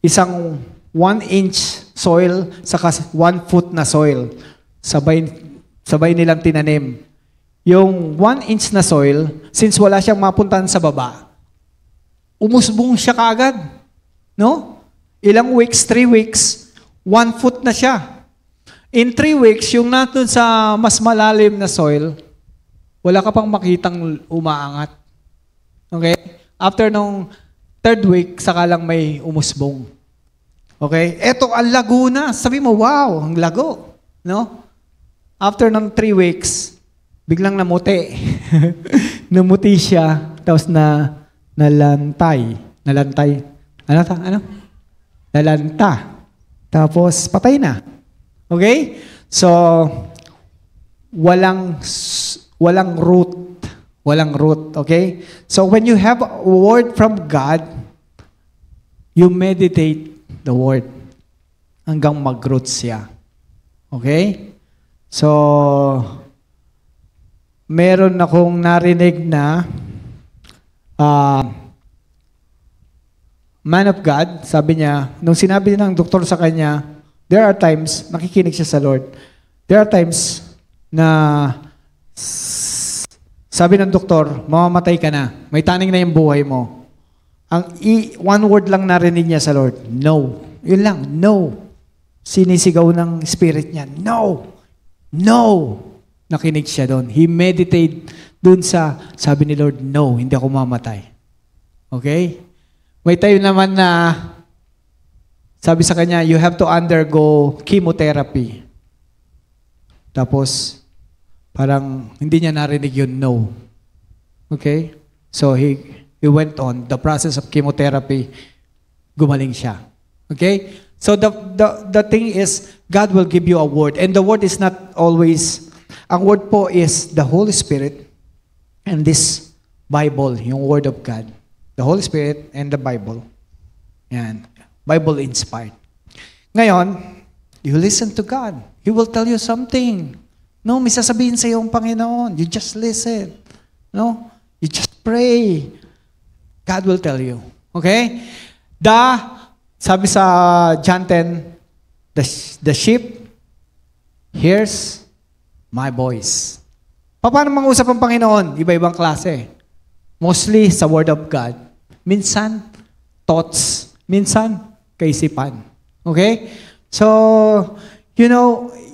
A: Isang 1-inch soil saka 1 foot na soil. Sabay nilang tinanim. Yung 1-inch na soil, since wala siyang mapuntahan sa baba, umusbong siya kaagad. No? Ilang weeks, 3 weeks, 1 foot na siya. In 3 weeks, yung natun sa mas malalim na soil, wala ka pang makitang umaangat. Okay? After nung 3rd week, saka lang may umusbong. Okay? Eto, ang lago na. Sabi mo, wow, ang lago. No? After ng 3 weeks, biglang namuti. Namuti siya, tapos nalantay. Ano? Nalanta. Tapos, patay na. Okay? So, walang root. Walang root. Okay? So, when you have a word from God, you meditate the word hanggang mag-root siya. Okay? So, meron akong narinig na man of God, sabi niya, nung sinabi ng doktor sa kanya, there are times, nakikinig siya sa Lord, there are times na sabi ng doktor, mamamatay ka na, may taning na yung buhay mo. One word lang narinig niya sa Lord, no. Yun lang, no. Sinisigaw ng spirit niya, no. No. Nakinig siya doon. He meditated doon sabi ni Lord, no, hindi ako mamatay. Okay? May tayo naman na sabi sa kanya, you have to undergo chemotherapy. Tapos, parang hindi niya narinig yun, no. Okay? So, he went on the process of chemotherapy, gumaling siya. Okay? So the thing is, God will give you a word. And the word is not always, ang word po is the Holy Spirit and this Bible, yung word of God. The Holy Spirit and the Bible. Yan. Bible inspired. Ngayon, you listen to God. He will tell you something. No, may sasabihin sa iyo ang Panginoon. You just listen. No? You just pray. God will tell you. Okay? Sabi sa John 10, the sheep hears my voice. Paano mang-usap ang Panginoon? Iba-ibang klase. Mostly sa Word of God. Minsan, thoughts. Minsan, kaisipan. Okay? So,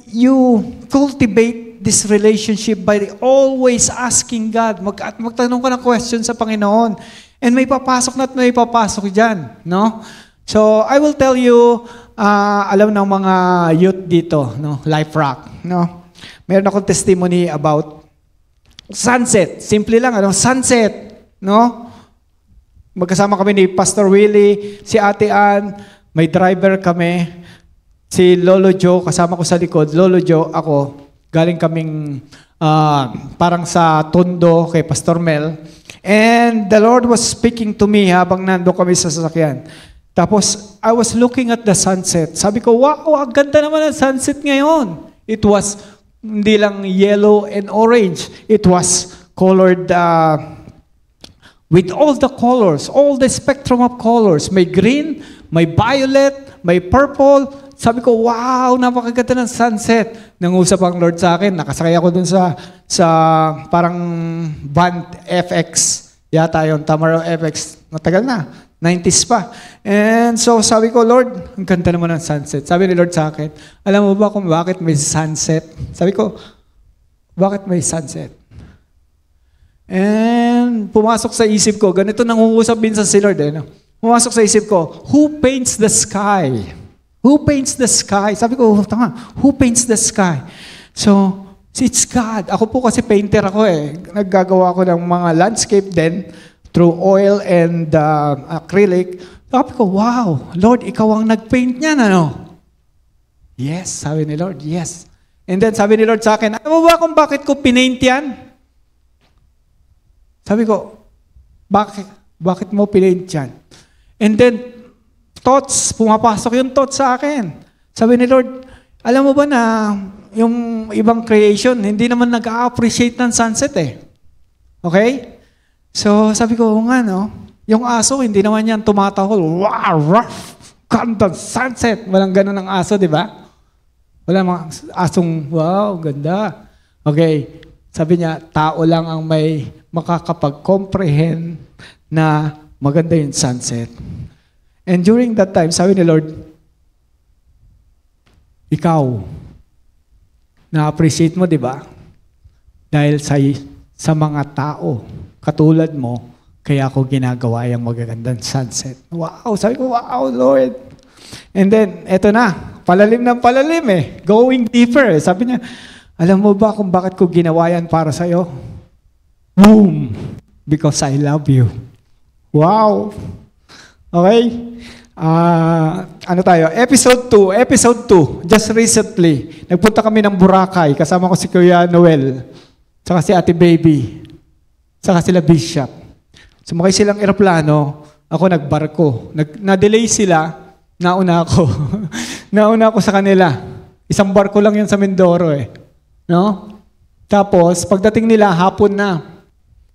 A: you cultivate this relationship by always asking God. Magtanong ka ng question sa Panginoon. And may papasok na at may papasok dyan. No? So, I will tell you, alam ng mga youth dito, no? Life Rock. No? Meron akong testimony about sunset. Simple lang, sunset. No? Magkasama kami ni Pastor Willie, si Ate Ann, may driver kami, si Lolo Joe, kasama ko sa likod. Lolo Joe, ako, galing kaming parang sa Tondo kay Pastor Mel. And the Lord was speaking to me habang nando kami sa sasakyan. Tapos, I was looking at the sunset. Sabi ko, wow, ang ganda naman ang sunset ngayon. It was hindi lang yellow and orange. It was colored with all the colors, all the spectrum of colors. May green, may violet, may purple. Sabi ko, wow, napakaganda ng sunset. Nangusap ang Lord sa akin. Nakasakay ako dun sa parang van FX. Yata yun, Tamaro FX. Matagal na. 90s pa. And so sabi ko, Lord, ang ganda naman ng sunset. Sabi ni Lord sa akin, alam mo ba kung bakit may sunset? Sabi ko, bakit may sunset? And pumasok sa isip ko, ganito nangungusap minsan si Lord. Pumasok sa isip ko, who paints the sky? Who paints the sky? Sabi ko, tama, who paints the sky? So, it's God. Ako po kasi painter ako Naggagawa ko ng mga landscape din, through oil and acrylic. Sabi ko, wow, Lord, ikaw ang nag-paint niyan, Yes, sabi ni Lord, yes. And then sabi ni Lord sa akin, alam mo ba kung bakit ko pinaint yan? Sabi ko, bakit mo pinaint yan? And then, pumapasok yung thoughts sa akin. Sabi ni Lord, alam mo ba na yung ibang creation, hindi naman nag-a-appreciate ng sunset Okay? So, sabi ko, yung aso, hindi naman yan tumatahol. Wow, rough, ganda, sunset. Walang ganun ng aso, di ba? Walang mga asong, wow, ganda. Okay, sabi niya, tao lang ang may makakapag-comprehend na maganda yung sunset. And during that time, sabi ni Lord, ikaw, na-appreciate mo, di ba? Dahil sa mga tao, katulad mo, kaya ako ginagawa yung magagandang sunset. Wow! Sabi ko, wow, Lord! And then, eto na. Palalim ng palalim Going deeper Sabi niya, alam mo ba kung bakit ko ginawa yan para sa'yo? Boom! Because I love you. Wow! Okay? Ano tayo? Episode 2. Just recently, nagpunta kami ng Boracay. Kasama ko si Kuya Noel. Saka si Ate Baby. Saka sila Bishop. Sumakay silang eroplano, ako nagbarko. Na-delay sila, nauna ako. Nauna ako sa kanila. Isang barko lang yun sa Mindoro No? Tapos, pagdating nila, hapon na.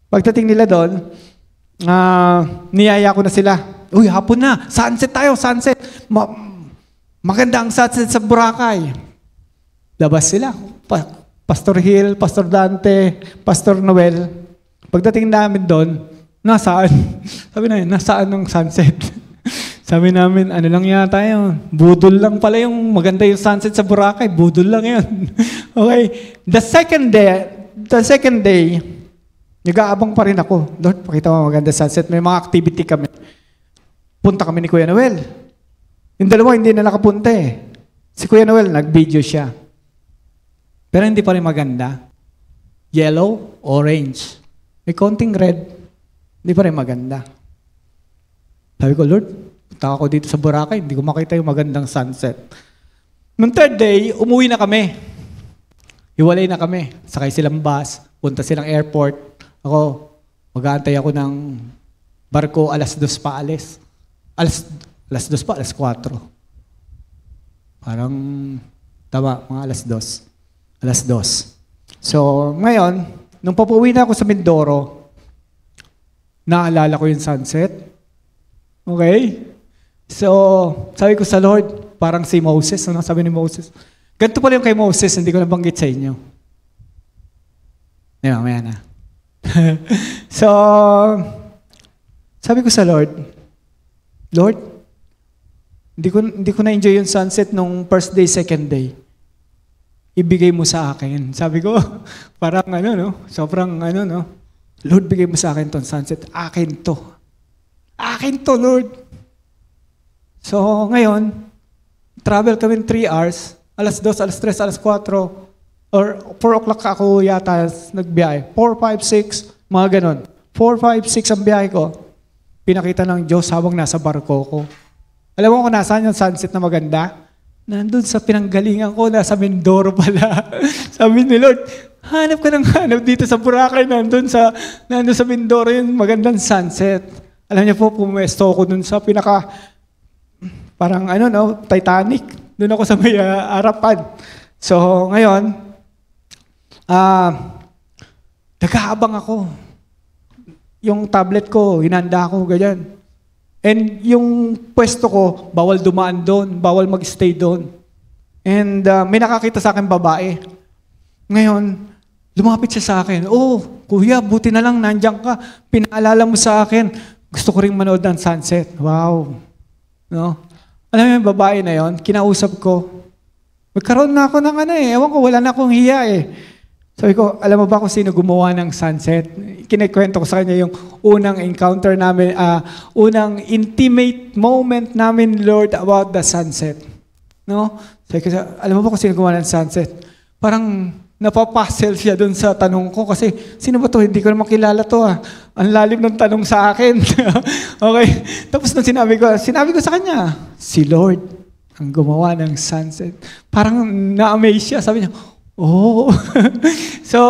A: Pagdating nila doon, niyaya ko na sila. Uy, hapon na. Sunset tayo, sunset. Maganda ang sunset sa Boracay. Labas sila. Pastor Hill, Pastor Dante, Pastor Noel. Pagdating namin doon, nasaan? Sabi namin, nasaan ang sunset? Sabi namin, ano lang yata yun? Budol lang pala yung maganda yung sunset sa Boracay. Budol lang yun. Okay. The second day, nag-aabang pa rin ako. Lord, pakita mo maganda sunset. May mga activity kami. Punta kami ni Kuya Noel. Yung dalawa hindi na nakapunta Si Kuya Noel, nag-video siya. Pero hindi pa rin maganda. Yellow, orange. May konting red. Hindi pa rin maganda. Sabi ko, Lord, punta ako dito sa Boracay, hindi ko makita yung magandang sunset. Noong third day, umuwi na kami. Hiwalay na kami. Sakay silang bus, punta silang airport. Ako, mag-aantay ako ng barko, 2:00 pa alis. 2:00 pa, 4:00. Parang, tama, mga 2:00. So, ngayon, nung papuwi na ako sa Mindoro, naalala ko yung sunset. Okay? So, sabi ko sa Lord, parang si Moses. Ano sabi ni Moses? Ganito pala yung kay Moses, hindi ko nabanggit sa inyo. Di ba, mamaya na. So, sabi ko sa Lord, Lord, hindi ko na-enjoy yung sunset nung first day, second day. Ibigay mo sa akin. Sabi ko, parang sobrang Lord, bigay mo sa akin tong sunset. Akin to. Akin to, Lord. So, ngayon, travel kami 3 hours. Alas 2, alas 3, alas 4, or 4 o'clock ako yata nagbiyahe. 4, 5, 6, mga ganon. 4, 5, 6 ang biyahe ko. Pinakita ng Diyos habang nasa barko ko. Alam mo kung nasaan yung sunset na maganda? Nandun sa pinanggalingan ko, nasa Mindoro pala. Sabi ni Lord, hanap ka ng hanap dito sa Boracay, nandun sa Mindoro yung magandang sunset. Alam niyo po, pumwesto ako dun sa parang Titanic. Dun ako sa may harapan. So, ngayon, nag-aabang ako. Yung tablet ko, hinanda ko, ganyan. And yung pwesto ko, bawal dumaan doon, bawal mag-stay doon. And may nakakita sa akin babae. Ngayon, lumapit siya sa akin, kuya, buti na lang nandiyan ka. Pinaalala mo sa akin, gusto ko ring manood ng sunset. Wow. No? Alam mo yung babae na yon, kinausap ko. Magkaroon na ako ng ewan ko, wala na akong hiya Sabi ko, alam mo ba kung sino gumawa ng sunset? Kinikwento ko sa kanya yung unang encounter namin, unang intimate moment namin, Lord, about the sunset. No? Sabi ko, alam mo ba kung sino gumawa ng sunset? Parang napapuzzle siya dun sa tanong ko kasi, sino ba to? Hindi ko naman kilala to. Ang lalim ng tanong sa akin. Okay? Tapos nung sinabi ko sa kanya, si Lord ang gumawa ng sunset. Parang na-amaze siya. Sabi niya, So,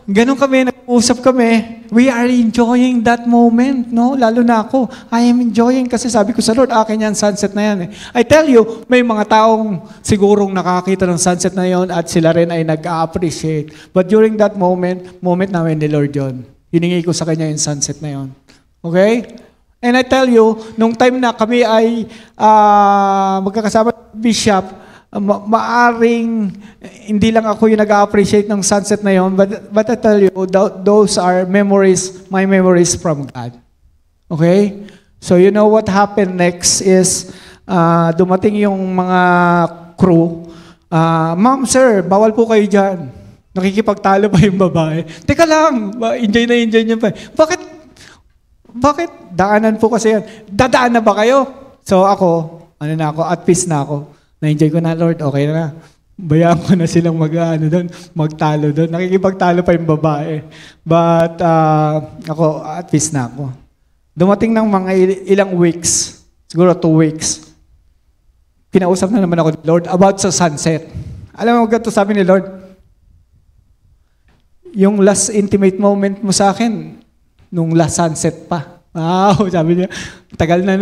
A: ganun kami, nag-usap kami. We are enjoying that moment, no? Lalo na ako. I am enjoying kasi sabi ko sa Lord, akin yan, sunset na yan. I tell you, may mga taong sigurong nakakita ng sunset na yon at sila rin ay nag-appreciate. But during that moment namin ni Lord yon. Hiningi ko sa kanya yung sunset na yon. Okay? And I tell you, nung time na kami ay magkakasama Bishop, maaring hindi lang ako yung nag-appreciate ng sunset na yon, but I tell you, those are memories, my memories from God. Okay? So you know what happened next is, dumating yung mga crew, Ma'am, sir, bawal po kayo dyan. Nakikipagtalo pa yung babae. Teka lang, enjoy niya pa. Bakit? Daanan po kasi yan. Dadaan na ba kayo? So ako, at peace na ako. Na-enjoy ko na, Lord, okay na. Bayaan ko na silang magtalo doon. Nakikipagtalo pa yung babae. But ako, at peace na ako. Dumating ng mga ilang weeks, siguro 2 weeks, kinausap na naman ako ni Lord about sa sunset. Alam mo, ganito sabi ni Lord, yung last intimate moment mo sa akin, nung last sunset pa. Wow, sabi niya, tagal na.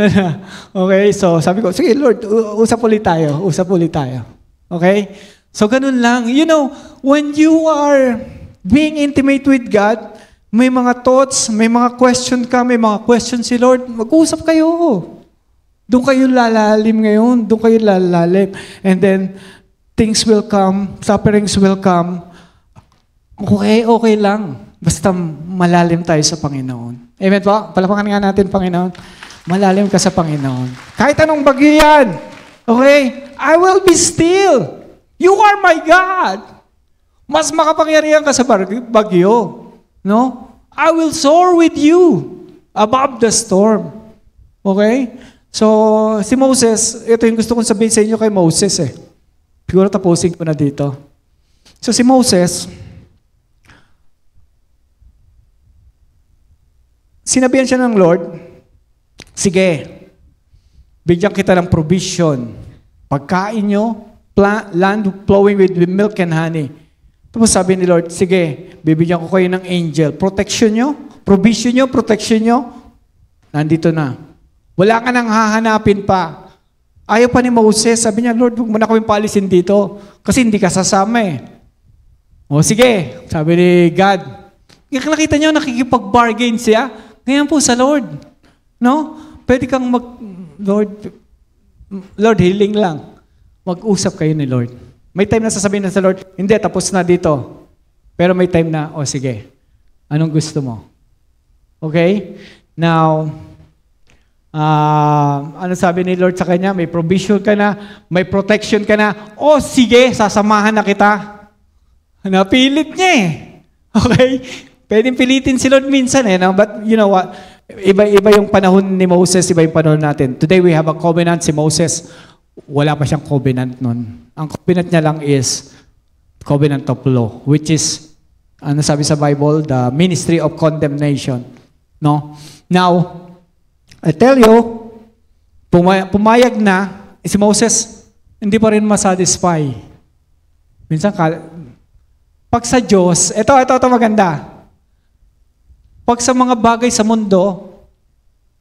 A: Okay, so sabi ko, sige Lord, usap ulit tayo. Okay? So ganun lang. You know, when you are being intimate with God, may mga thoughts, may mga question ka, may mga questions si Lord, mag-usap kayo. Doon kayo lalalim ngayon, And then, things will come, sufferings will come. Okay lang. Basta malalim tayo sa Panginoon. Amen po? Palapakan nga natin, Panginoon. Malalim ka sa Panginoon. Kahit anong bagyo yan. Okay? I will be still. You are my God. Mas makapangyarihan ka sa bagyo. No? I will soar with you above the storm. Okay? So, si Moses, ito yung gusto kong sabihin sa inyo kay Moses Siguro tapusin ko na dito. So, si Moses, sinabihan siya ng Lord, sige, bigyan kita ng provision. Pagkain nyo, land flowing with milk and honey. Tapos sabi ni Lord, sige, bibigyan ko kayo ng angel. Protection nyo, protection nyo, nandito na. Wala ka nang hahanapin pa. Ayaw pa ni Moses, sabi niya, Lord, huwag mo na kami paalisin dito kasi hindi ka sasama O sige, sabi ni God. Nakita niyo, nakikipag-bargain siya. Ngayon po sa Lord. No? Pwede kang Lord, healing lang. Mag-usap kayo ni Lord. May time na sasabihin na sa Lord, hindi, tapos na dito. Pero may time na, sige, anong gusto mo? Okay? Now, ano sabi ni Lord sa kanya? May provision ka na, may protection ka na. Sige, sasamahan na kita. Napilit niya eh. Okay? Pwedeng pilitin si Lord minsan eh. No? But you know what? Iba yung panahon ni Moses, iba yung panahon natin. Today we have a covenant. Si Moses, wala pa siyang covenant nun. Ang covenant niya lang is covenant of law, which is, ano sabi sa Bible? The ministry of condemnation. No? Now, I tell you, pumayag na, si Moses, hindi pa rin masatisfy. Minsan, pag sa Diyos, ito maganda. Pag sa mga bagay sa mundo,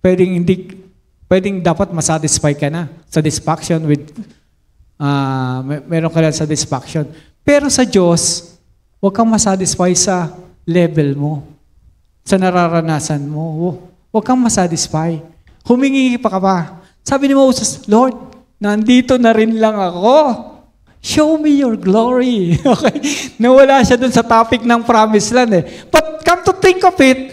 A: pwedeng dapat masatisfy ka na. Satisfaction with, meron ka na satisfaction. Pero sa Diyos, huwag kang masatisfy sa level mo, sa nararanasan mo. Huwag kang masatisfy. Humingi pa ka pa. Sabi ni Moses, Lord, nandito na rin lang ako. Show me your glory. Okay? Nawala siya dun sa topic ng promised land eh. But come to think of it,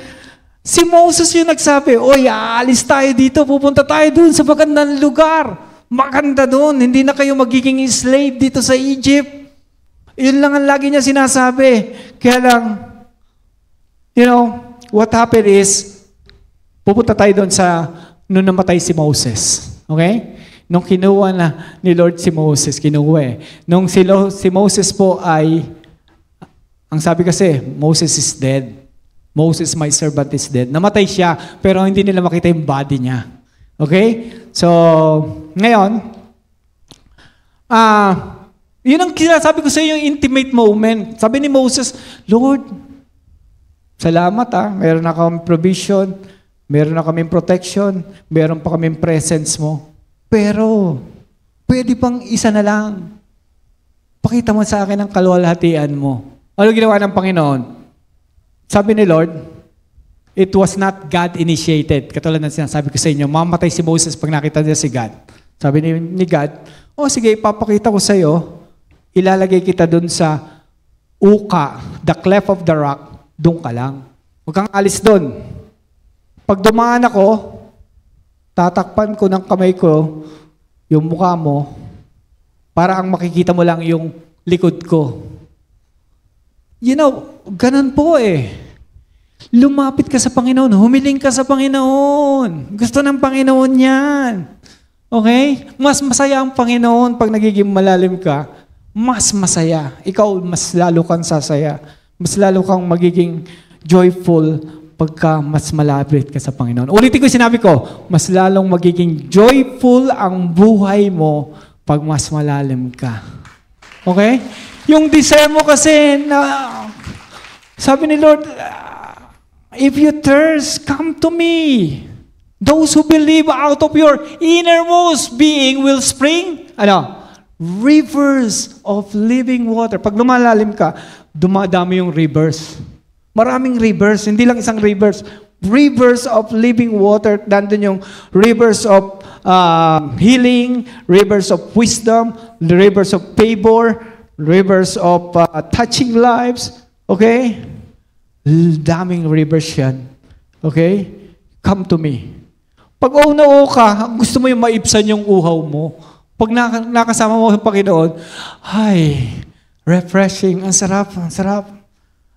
A: si Moses yung nagsabi, aalis tayo dito, pupunta tayo dun sa magandang lugar. Maganda dun, hindi na kayo magiging slave dito sa Egypt. Yun lang ang lagi niya sinasabi. Kaya lang, what happened is, pupunta tayo dun sa, nung namatay si Moses. Okay? Nung kinuha na ni Lord si Moses, Nung si Moses po ay, ang sabi kasi, Moses is dead. Moses, my servant, is dead. Namatay siya, pero hindi nila makita yung body niya. Okay? So, ngayon, yun ang sinasabi ko sa iyo, yung intimate moment. Sabi ni Moses, Lord, salamat meron na kaming provision, meron na kaming protection, meron pa kaming presence mo. Pero, pwede pang isa na lang. Pakita mo sa akin ang kaluwalhatian mo. Ano ginawa ng Panginoon? Sabi ni Lord, it was not God-initiated. Katulad ng sinasabi ko sa inyo, mamatay si Moses pag nakita niya si God. Sabi ni God, sige, ipapakita ko sa iyo, ilalagay kita dun sa uka, the cleft of the rock, dun ka lang. Huwag kang alis dun. Pag dumaan ako, tatakpan ko ng kamay ko yung mukha mo para ang makikita mo lang yung likod ko. Ganun po eh. Lumapit ka sa Panginoon. Humiling ka sa Panginoon. Gusto ng Panginoon yan. Okay? Mas masaya ang Panginoon pag nagiging malalim ka. Mas masaya. Ikaw, mas lalo kang sasaya. Mas lalo kang magiging joyful pagka mas malapit ka sa Panginoon. Ulitin ko sinabi ko, mas lalong magiging joyful ang buhay mo pag mas malalim ka. Okay? Yung desire mo kasi sabi ni Lord, if you thirst, come to me. Those who believe out of your innermost being will spring, rivers of living water. Pag lumalalim ka, dumadami yung rivers. Maraming rivers, hindi lang isang rivers. Rivers of living water. Nandun yung rivers of healing, rivers of wisdom, rivers of favor, rivers of touching lives. Okay? Daming rivers yan. Okay? Come to me. Pag ka, gusto mo yung maibsan yung uhaw mo. Pag nakasama mo sa Panginoon, refreshing, ang sarap, ang sarap.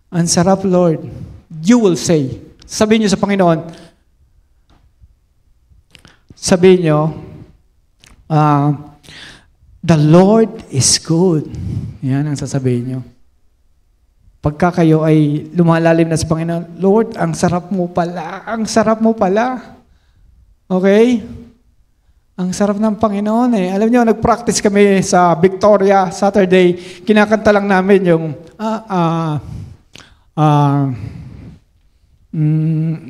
A: Ang sarap, Lord. You will say. Sabihin niyo sa Panginoon, the Lord is good. Yan ang sasabihin niyo. Pagka kayo ay lumalalim na sa Panginoon, Lord, ang sarap mo pala. Ang sarap mo pala. Okay? Ang sarap ng Panginoon eh. Alam niyo, nag-practice kami sa Victoria Saturday. Kinakanta lang namin yung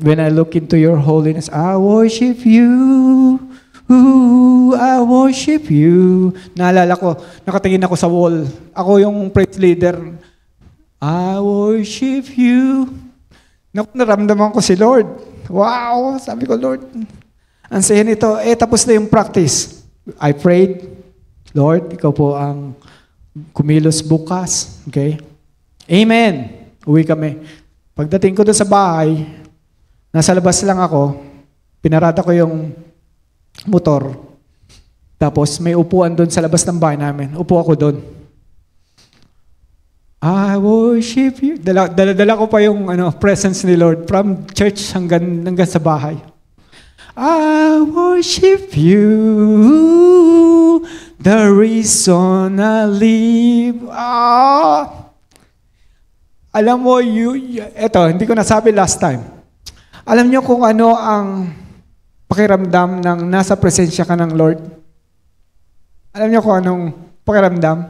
A: when I look into your holiness, I worship you. Ooh, I worship you. Naalala ko, nakatingin ako sa wall. Ako yung praise leader. I worship you. Naramdaman ko si Lord. Wow! Sabi ko, Lord, ang saya nito. Tapos na yung practice. I prayed, Lord, ikaw po ang kumilos bukas. Okay? Amen. Uwi kami. Pagdating ko doon sa bahay, nasa labas lang ako, pinarada ko yung motor. Tapos may upuan doon sa labas ng bahay namin. Upo ako doon. I worship you. Dala ko pa yung presence ni Lord from church hanggang sa bahay. I worship you, the reason I live. Alam mo, eto, hindi ko nasabi last time. Alam niyo kung ano ang pakiramdam ng nasa presensya ka ng Lord? Alam niyo kung anong pakiramdam?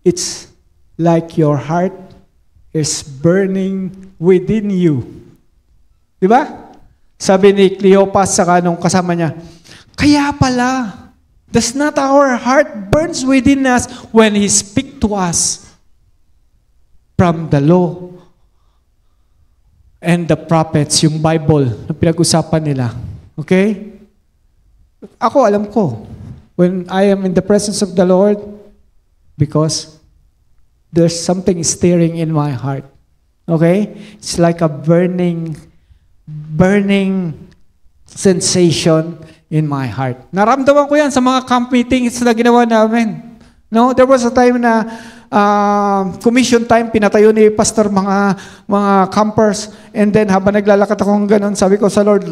A: It's like your heart is burning within you. Di ba? Sabi ni Cleopas saka nung kasama niya, kaya pala, does not our heart burns within us when He speak to us from the law and the prophets, yung Bible na pinag-usapan nila. Okay? Ako, alam ko, when I am in the presence of the Lord, because there's something stirring in my heart. Okay? It's like a burning sensation in my heart. Naramdaman ko yan sa mga camp meetings na ginawa namin. No? There was a time na commission time, pinatayo ni pastor mga campers, and then habang naglalakad akong ganun, sabi ko sa Lord,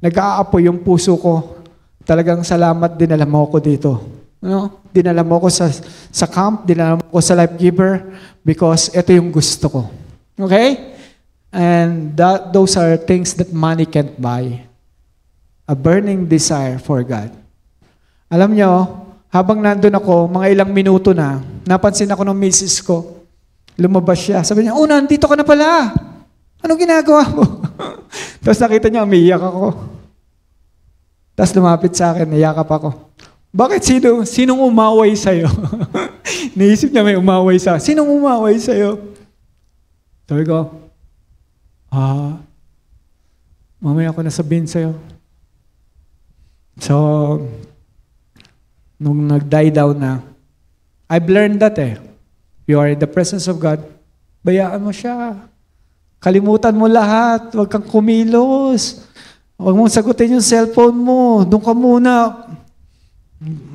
A: nag-aapoy yung puso ko. Talagang salamat, dinala mo ako dito. No? Dinala mo ko sa camp, dinala mo ko sa Life Giver because ito yung gusto ko. Okay? And those are things that money can't buy. A burning desire for God. Alam nyo, habang nandun ako, mga ilang minuto na, napansin ako ng misis ko. Lumabas siya. Sabi niya, nandito ka na pala. Anong ginagawa mo? Tapos nakita niya, umiiyak ako. Tapos lumapit sa akin, niyakap ako. Bakit sinong umaway sa'yo? Naisip niya may umaway sa. Sinong umaway sa'yo? Sabi ko, mamaya ako nasabihin sa'yo. So, nung nag-die down na, I've learned that You are in the presence of God, bayaan mo siya. Kalimutan mo lahat. Huwag kang kumilos. Huwag mong sagutin yung cellphone mo. Doon ka muna.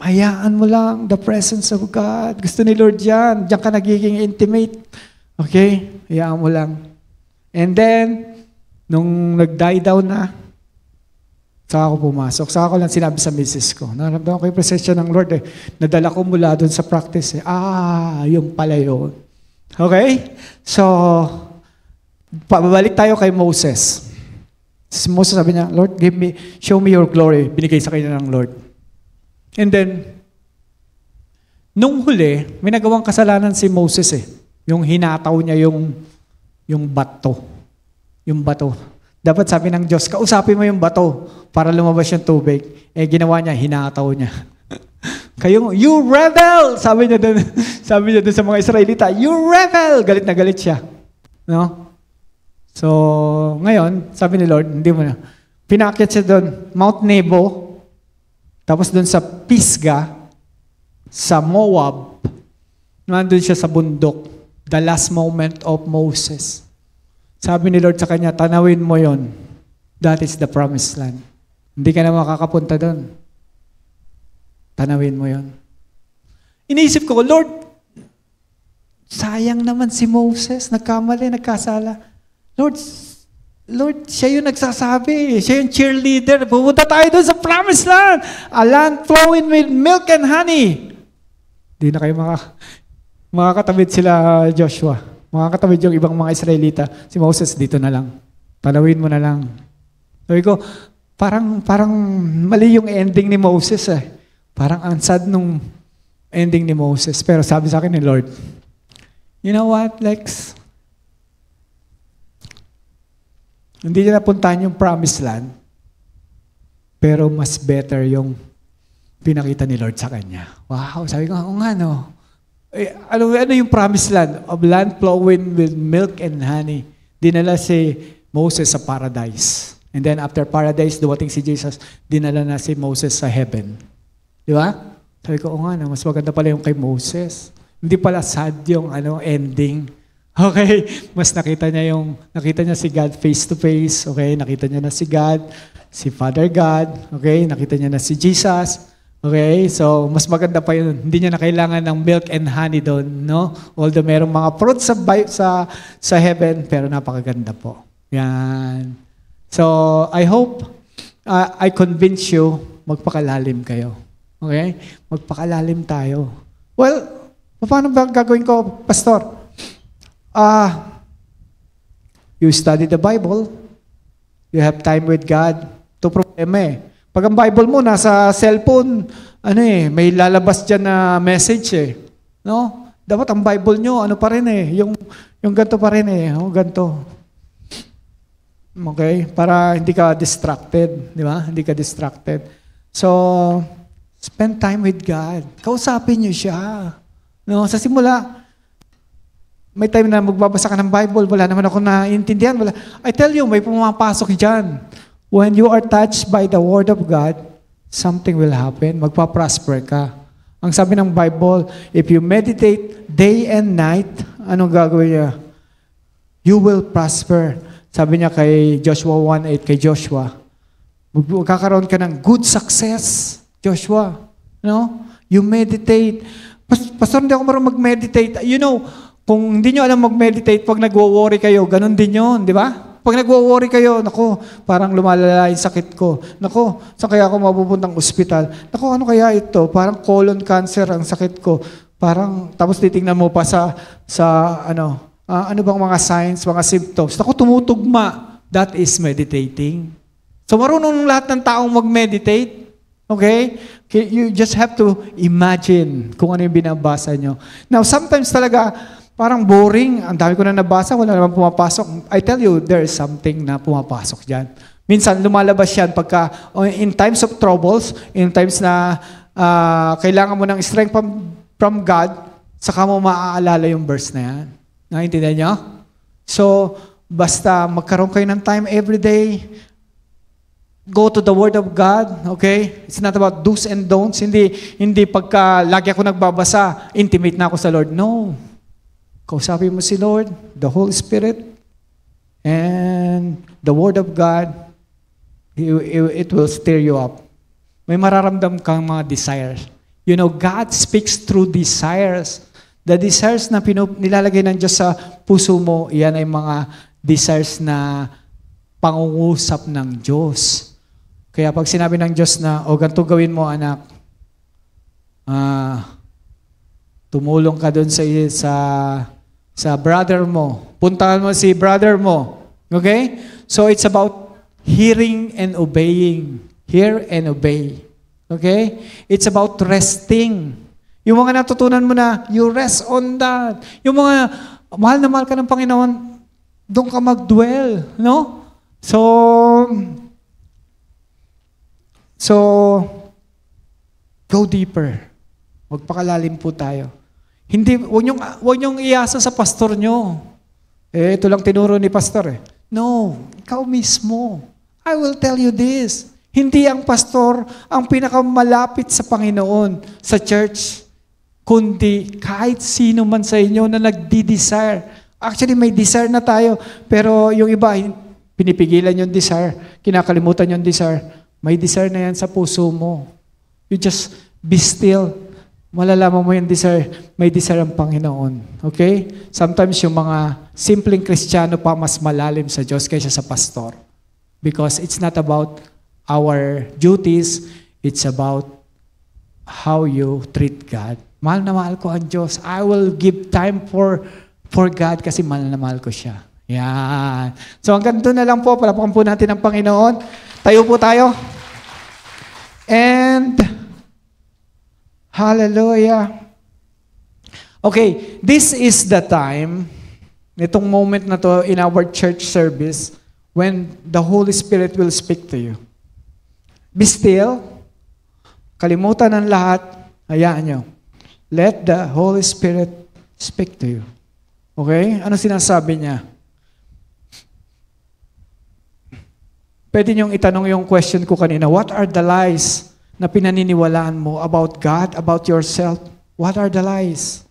A: Hayaan mo lang the presence of God. Gusto ni Lord yan. Diyan ka nagiging intimate. Okay? Hayaan mo lang. And then, nung nag-die down na, saka ako pumasok. Saka ko lang sinabi sa misis ko. Naramdaman ko yung presensya ng Lord Nadala ko mula doon sa practice yung pala yun. Okay? So, pabalik tayo kay Moses. Si Moses sabi niya, Lord, show me your glory. Binigay sa kanya ng Lord. And then, nung huli, may nagawang kasalanan si Moses Yung hinataw niya yung bato. Yung bato. Dapat sabi ng Diyos, kausapin mo yung bato para lumabas yung tubig. Ginawa niya, hinataw niya. You rebel! Sabi niya doon sa mga Israelita, you rebel! Galit na galit siya. No? So, ngayon, sabi ni Lord, hindi mo na. Pinakyat siya doon, Mount Nebo, tapos doon sa Pisgah, sa Moab, nandun siya sa bundok. The last moment of Moses. Sabi ni Lord sa kanya, tanawin mo yon. That is the promised land. Hindi ka na makakapunta doon. Tanawin mo yon. Iniisip ko, Lord, sayang naman si Moses, nagkamali, nagkasala. Lord, siya yung nagsasabi. Siya yung cheerleader. Pupunta tayo doon sa promised land. A land flowing with milk and honey. Hindi na kayo makakatabid sila, Joshua. Makakatabid yung ibang mga Israelita. Si Moses, dito na lang. Tanawin mo na lang. Sabi ko, parang mali yung ending ni Moses Parang ang sad nung ending ni Moses. Pero sabi sa akin ni Lord, you know what, Lex? Hindi niya napuntahan yung promised land, pero mas better yung pinakita ni Lord sa kanya. Wow, sabi ko, nga no. Ano yung promised land? Of land flowing with milk and honey. Dinala si Moses sa paradise. And then after paradise, dumating si Jesus, dinala na si Moses sa heaven. Di ba? Sabi ko, nga no, mas maganda pala yung kay Moses. Hindi pala sad yung ending. Okay? Mas nakita niya si God face to face. Okay? Nakita niya na si God, si Father God. Okay? Nakita niya na si Jesus. Okay? So, mas maganda pa yun. Hindi niya na kailangan ng milk and honey doon, no? Although merong mga fruits sa heaven, pero napakaganda po. Yan. So, I hope I convince you, magpakalalim kayo. Okay? Magpakalalim tayo. Well, paano ba gagawin ko, Pastor? You study the Bible. You have time with God. Ito problema Pag ang Bible mo nasa cellphone, may lalabas dyan na message No? Dapat ang Bible nyo, pa rin yung ganito pa rin ganito. Okay? Para hindi ka distracted. Di ba? Hindi ka distracted. So, spend time with God. Kausapin niyo siya. No, sa simula, may time na magbabasa ka ng Bible, wala naman ako naiintindihan. I tell you, may pumapasok dyan. When you are touched by the Word of God, something will happen. Magpa-prosper ka. Ang sabi ng Bible, if you meditate day and night, anong gagawin niya? You will prosper. Sabi niya kay Joshua 1:8, kay Joshua, magkakaroon ka ng good success, Joshua. No? You meditate. Pastor, hindi ako marunong mag-meditate. Kung hindi nyo alam mag-meditate, pag nagwo-worry kayo, ganun din yun, di ba? Pag nagwo-worry kayo, parang lumalala yung sakit ko. Saan kaya ako mapupuntang ospital? Ano kaya ito? Parang colon cancer ang sakit ko. Tapos titingnan mo pa ano bang mga signs, mga symptoms? Tumutugma. That is meditating. So marunong lahat ng taong mag-meditate. Okay? You just have to imagine kung ano yung binabasa nyo. Now, sometimes talaga, parang boring. Ang dami ko na nabasa, wala naman pumapasok. I tell you, there is something na pumapasok dyan. Minsan, lumalabas yan pagka, in times of troubles, in times na kailangan mo ng strength from God, saka mo maaalala yung verse na yan. Naintindihan niyo? So, basta magkaroon kayo ng time every day, go to the Word of God, okay? It's not about do's and don'ts. Hindi pagka lagi ako nagbabasa, intimate na ako sa Lord. No. Kausapin mo si Lord, the Holy Spirit, and the Word of God, it will stir you up. May mararamdam kang mga desires. God speaks through desires. The desires na nilalagay ng Diyos sa puso mo, yan ay mga desires na pangungusap ng Diyos. Kaya pag sinabi ng Diyos na, ganito gawin mo, anak, tumulong ka doon sa brother mo. Puntahan mo si brother mo. Okay? So it's about hearing and obeying. Hear and obey. Okay? It's about resting. Yung mga natutunan mo na, you rest on that. Yung mga mahal na mahal ka ng Panginoon, doon ka mag-dwell. No? So, go deeper. Magpakalalim po tayo. Huwag niyong iasa sa pastor niyo. Ito lang tinuro ni pastor No, ikaw mismo. I will tell you this. Hindi ang pastor ang pinakamalapit sa Panginoon, sa church, kundi kahit sino man sa inyo na nagdi-desire. Actually, may desire na tayo, pero yung iba, pinipigilan yung desire, kinakalimutan yung desire. May desire na yan sa puso mo. You just be still. Malalaman mo yung desire. May desire ang Panginoon. Okay? Sometimes yung mga simpleng Kristiyano pa mas malalim sa Diyos kaysa sa pastor. Because it's not about our duties. It's about how you treat God. Mahal na mahal ko ang Diyos. I will give time for God kasi mahal na mahal ko siya. Yan. So hanggang doon na lang po. Palapakan po natin ang Panginoon. Tayo po tayo. And, hallelujah. Okay, this is the time, itong moment na to in our church service, when the Holy Spirit will speak to you. Be still. Kalimutan ng lahat. Hayaan nyo. Let the Holy Spirit speak to you. Okay? Ano sinasabi niya? Pwede niyong itanong yung question ko kanina, what are the lies na pinaniniwalaan mo about God, about yourself? What are the lies?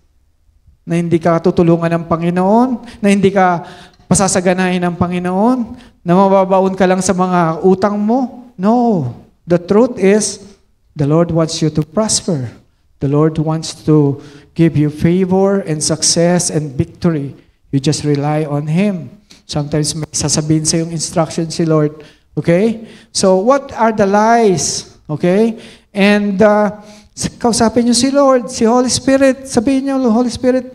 A: na hindi ka tutulungan ng Panginoon, na hindi ka pasasaganahin ng Panginoon, na mababaon ka lang sa mga utang mo. No. The truth is, the Lord wants you to prosper. The Lord wants to give you favor and success and victory. You just rely on Him. Sometimes may sasabihin sa yung instruction si Lord. Okay? So, what are the lies? Okay? And, kausapin niyo si Lord, si Holy Spirit. Sabihin niyo, Holy Spirit,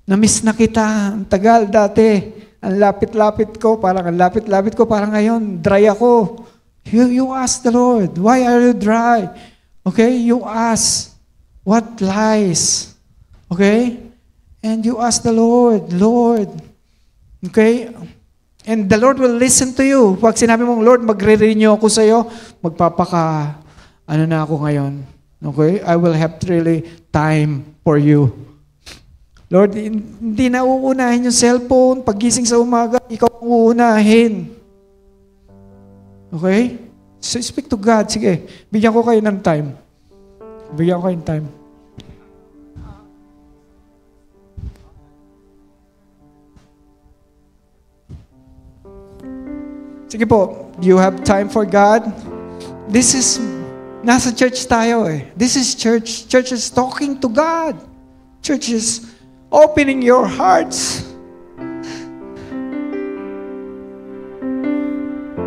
A: na-miss na kita. Ang tagal dati. Ang lapit-lapit ko. Parang ngayon, dry ako. You ask the Lord, why are you dry? Okay? You ask, what lies? Okay? And you ask the Lord, Lord. Okay? And the Lord will listen to you. Pag sinabi mong, Lord, magre-renew ako sa'yo, ano na ako ngayon. Okay? I will have really time for you. Lord, hindi na uunahin yung cellphone. Paggising sa umaga, ikaw ang uunahin. Okay? So speak to God. Sige, bigyan ko kayo ng time. Sige po, you have time for God. Nasa church tayo eh. This is church. Church is talking to God. Church is opening your hearts.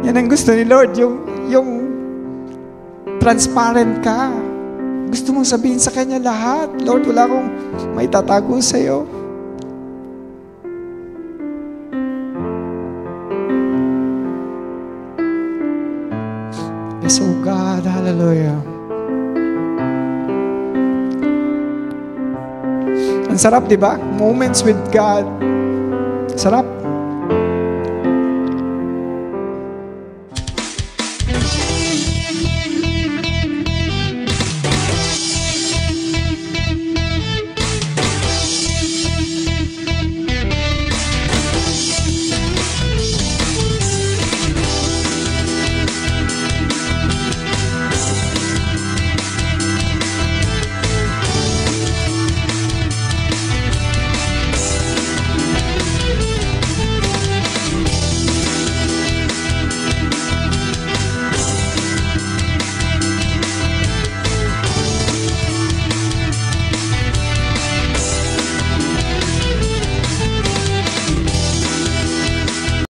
A: Yan ang gusto ni Lord, yung transparent ka. Gusto mong sabihin sa Kanya lahat. Lord, wala akong may tatago sa'yo. Yes, oh God, hallelujah. Ang sarap, di ba? Moments with God. Sarap.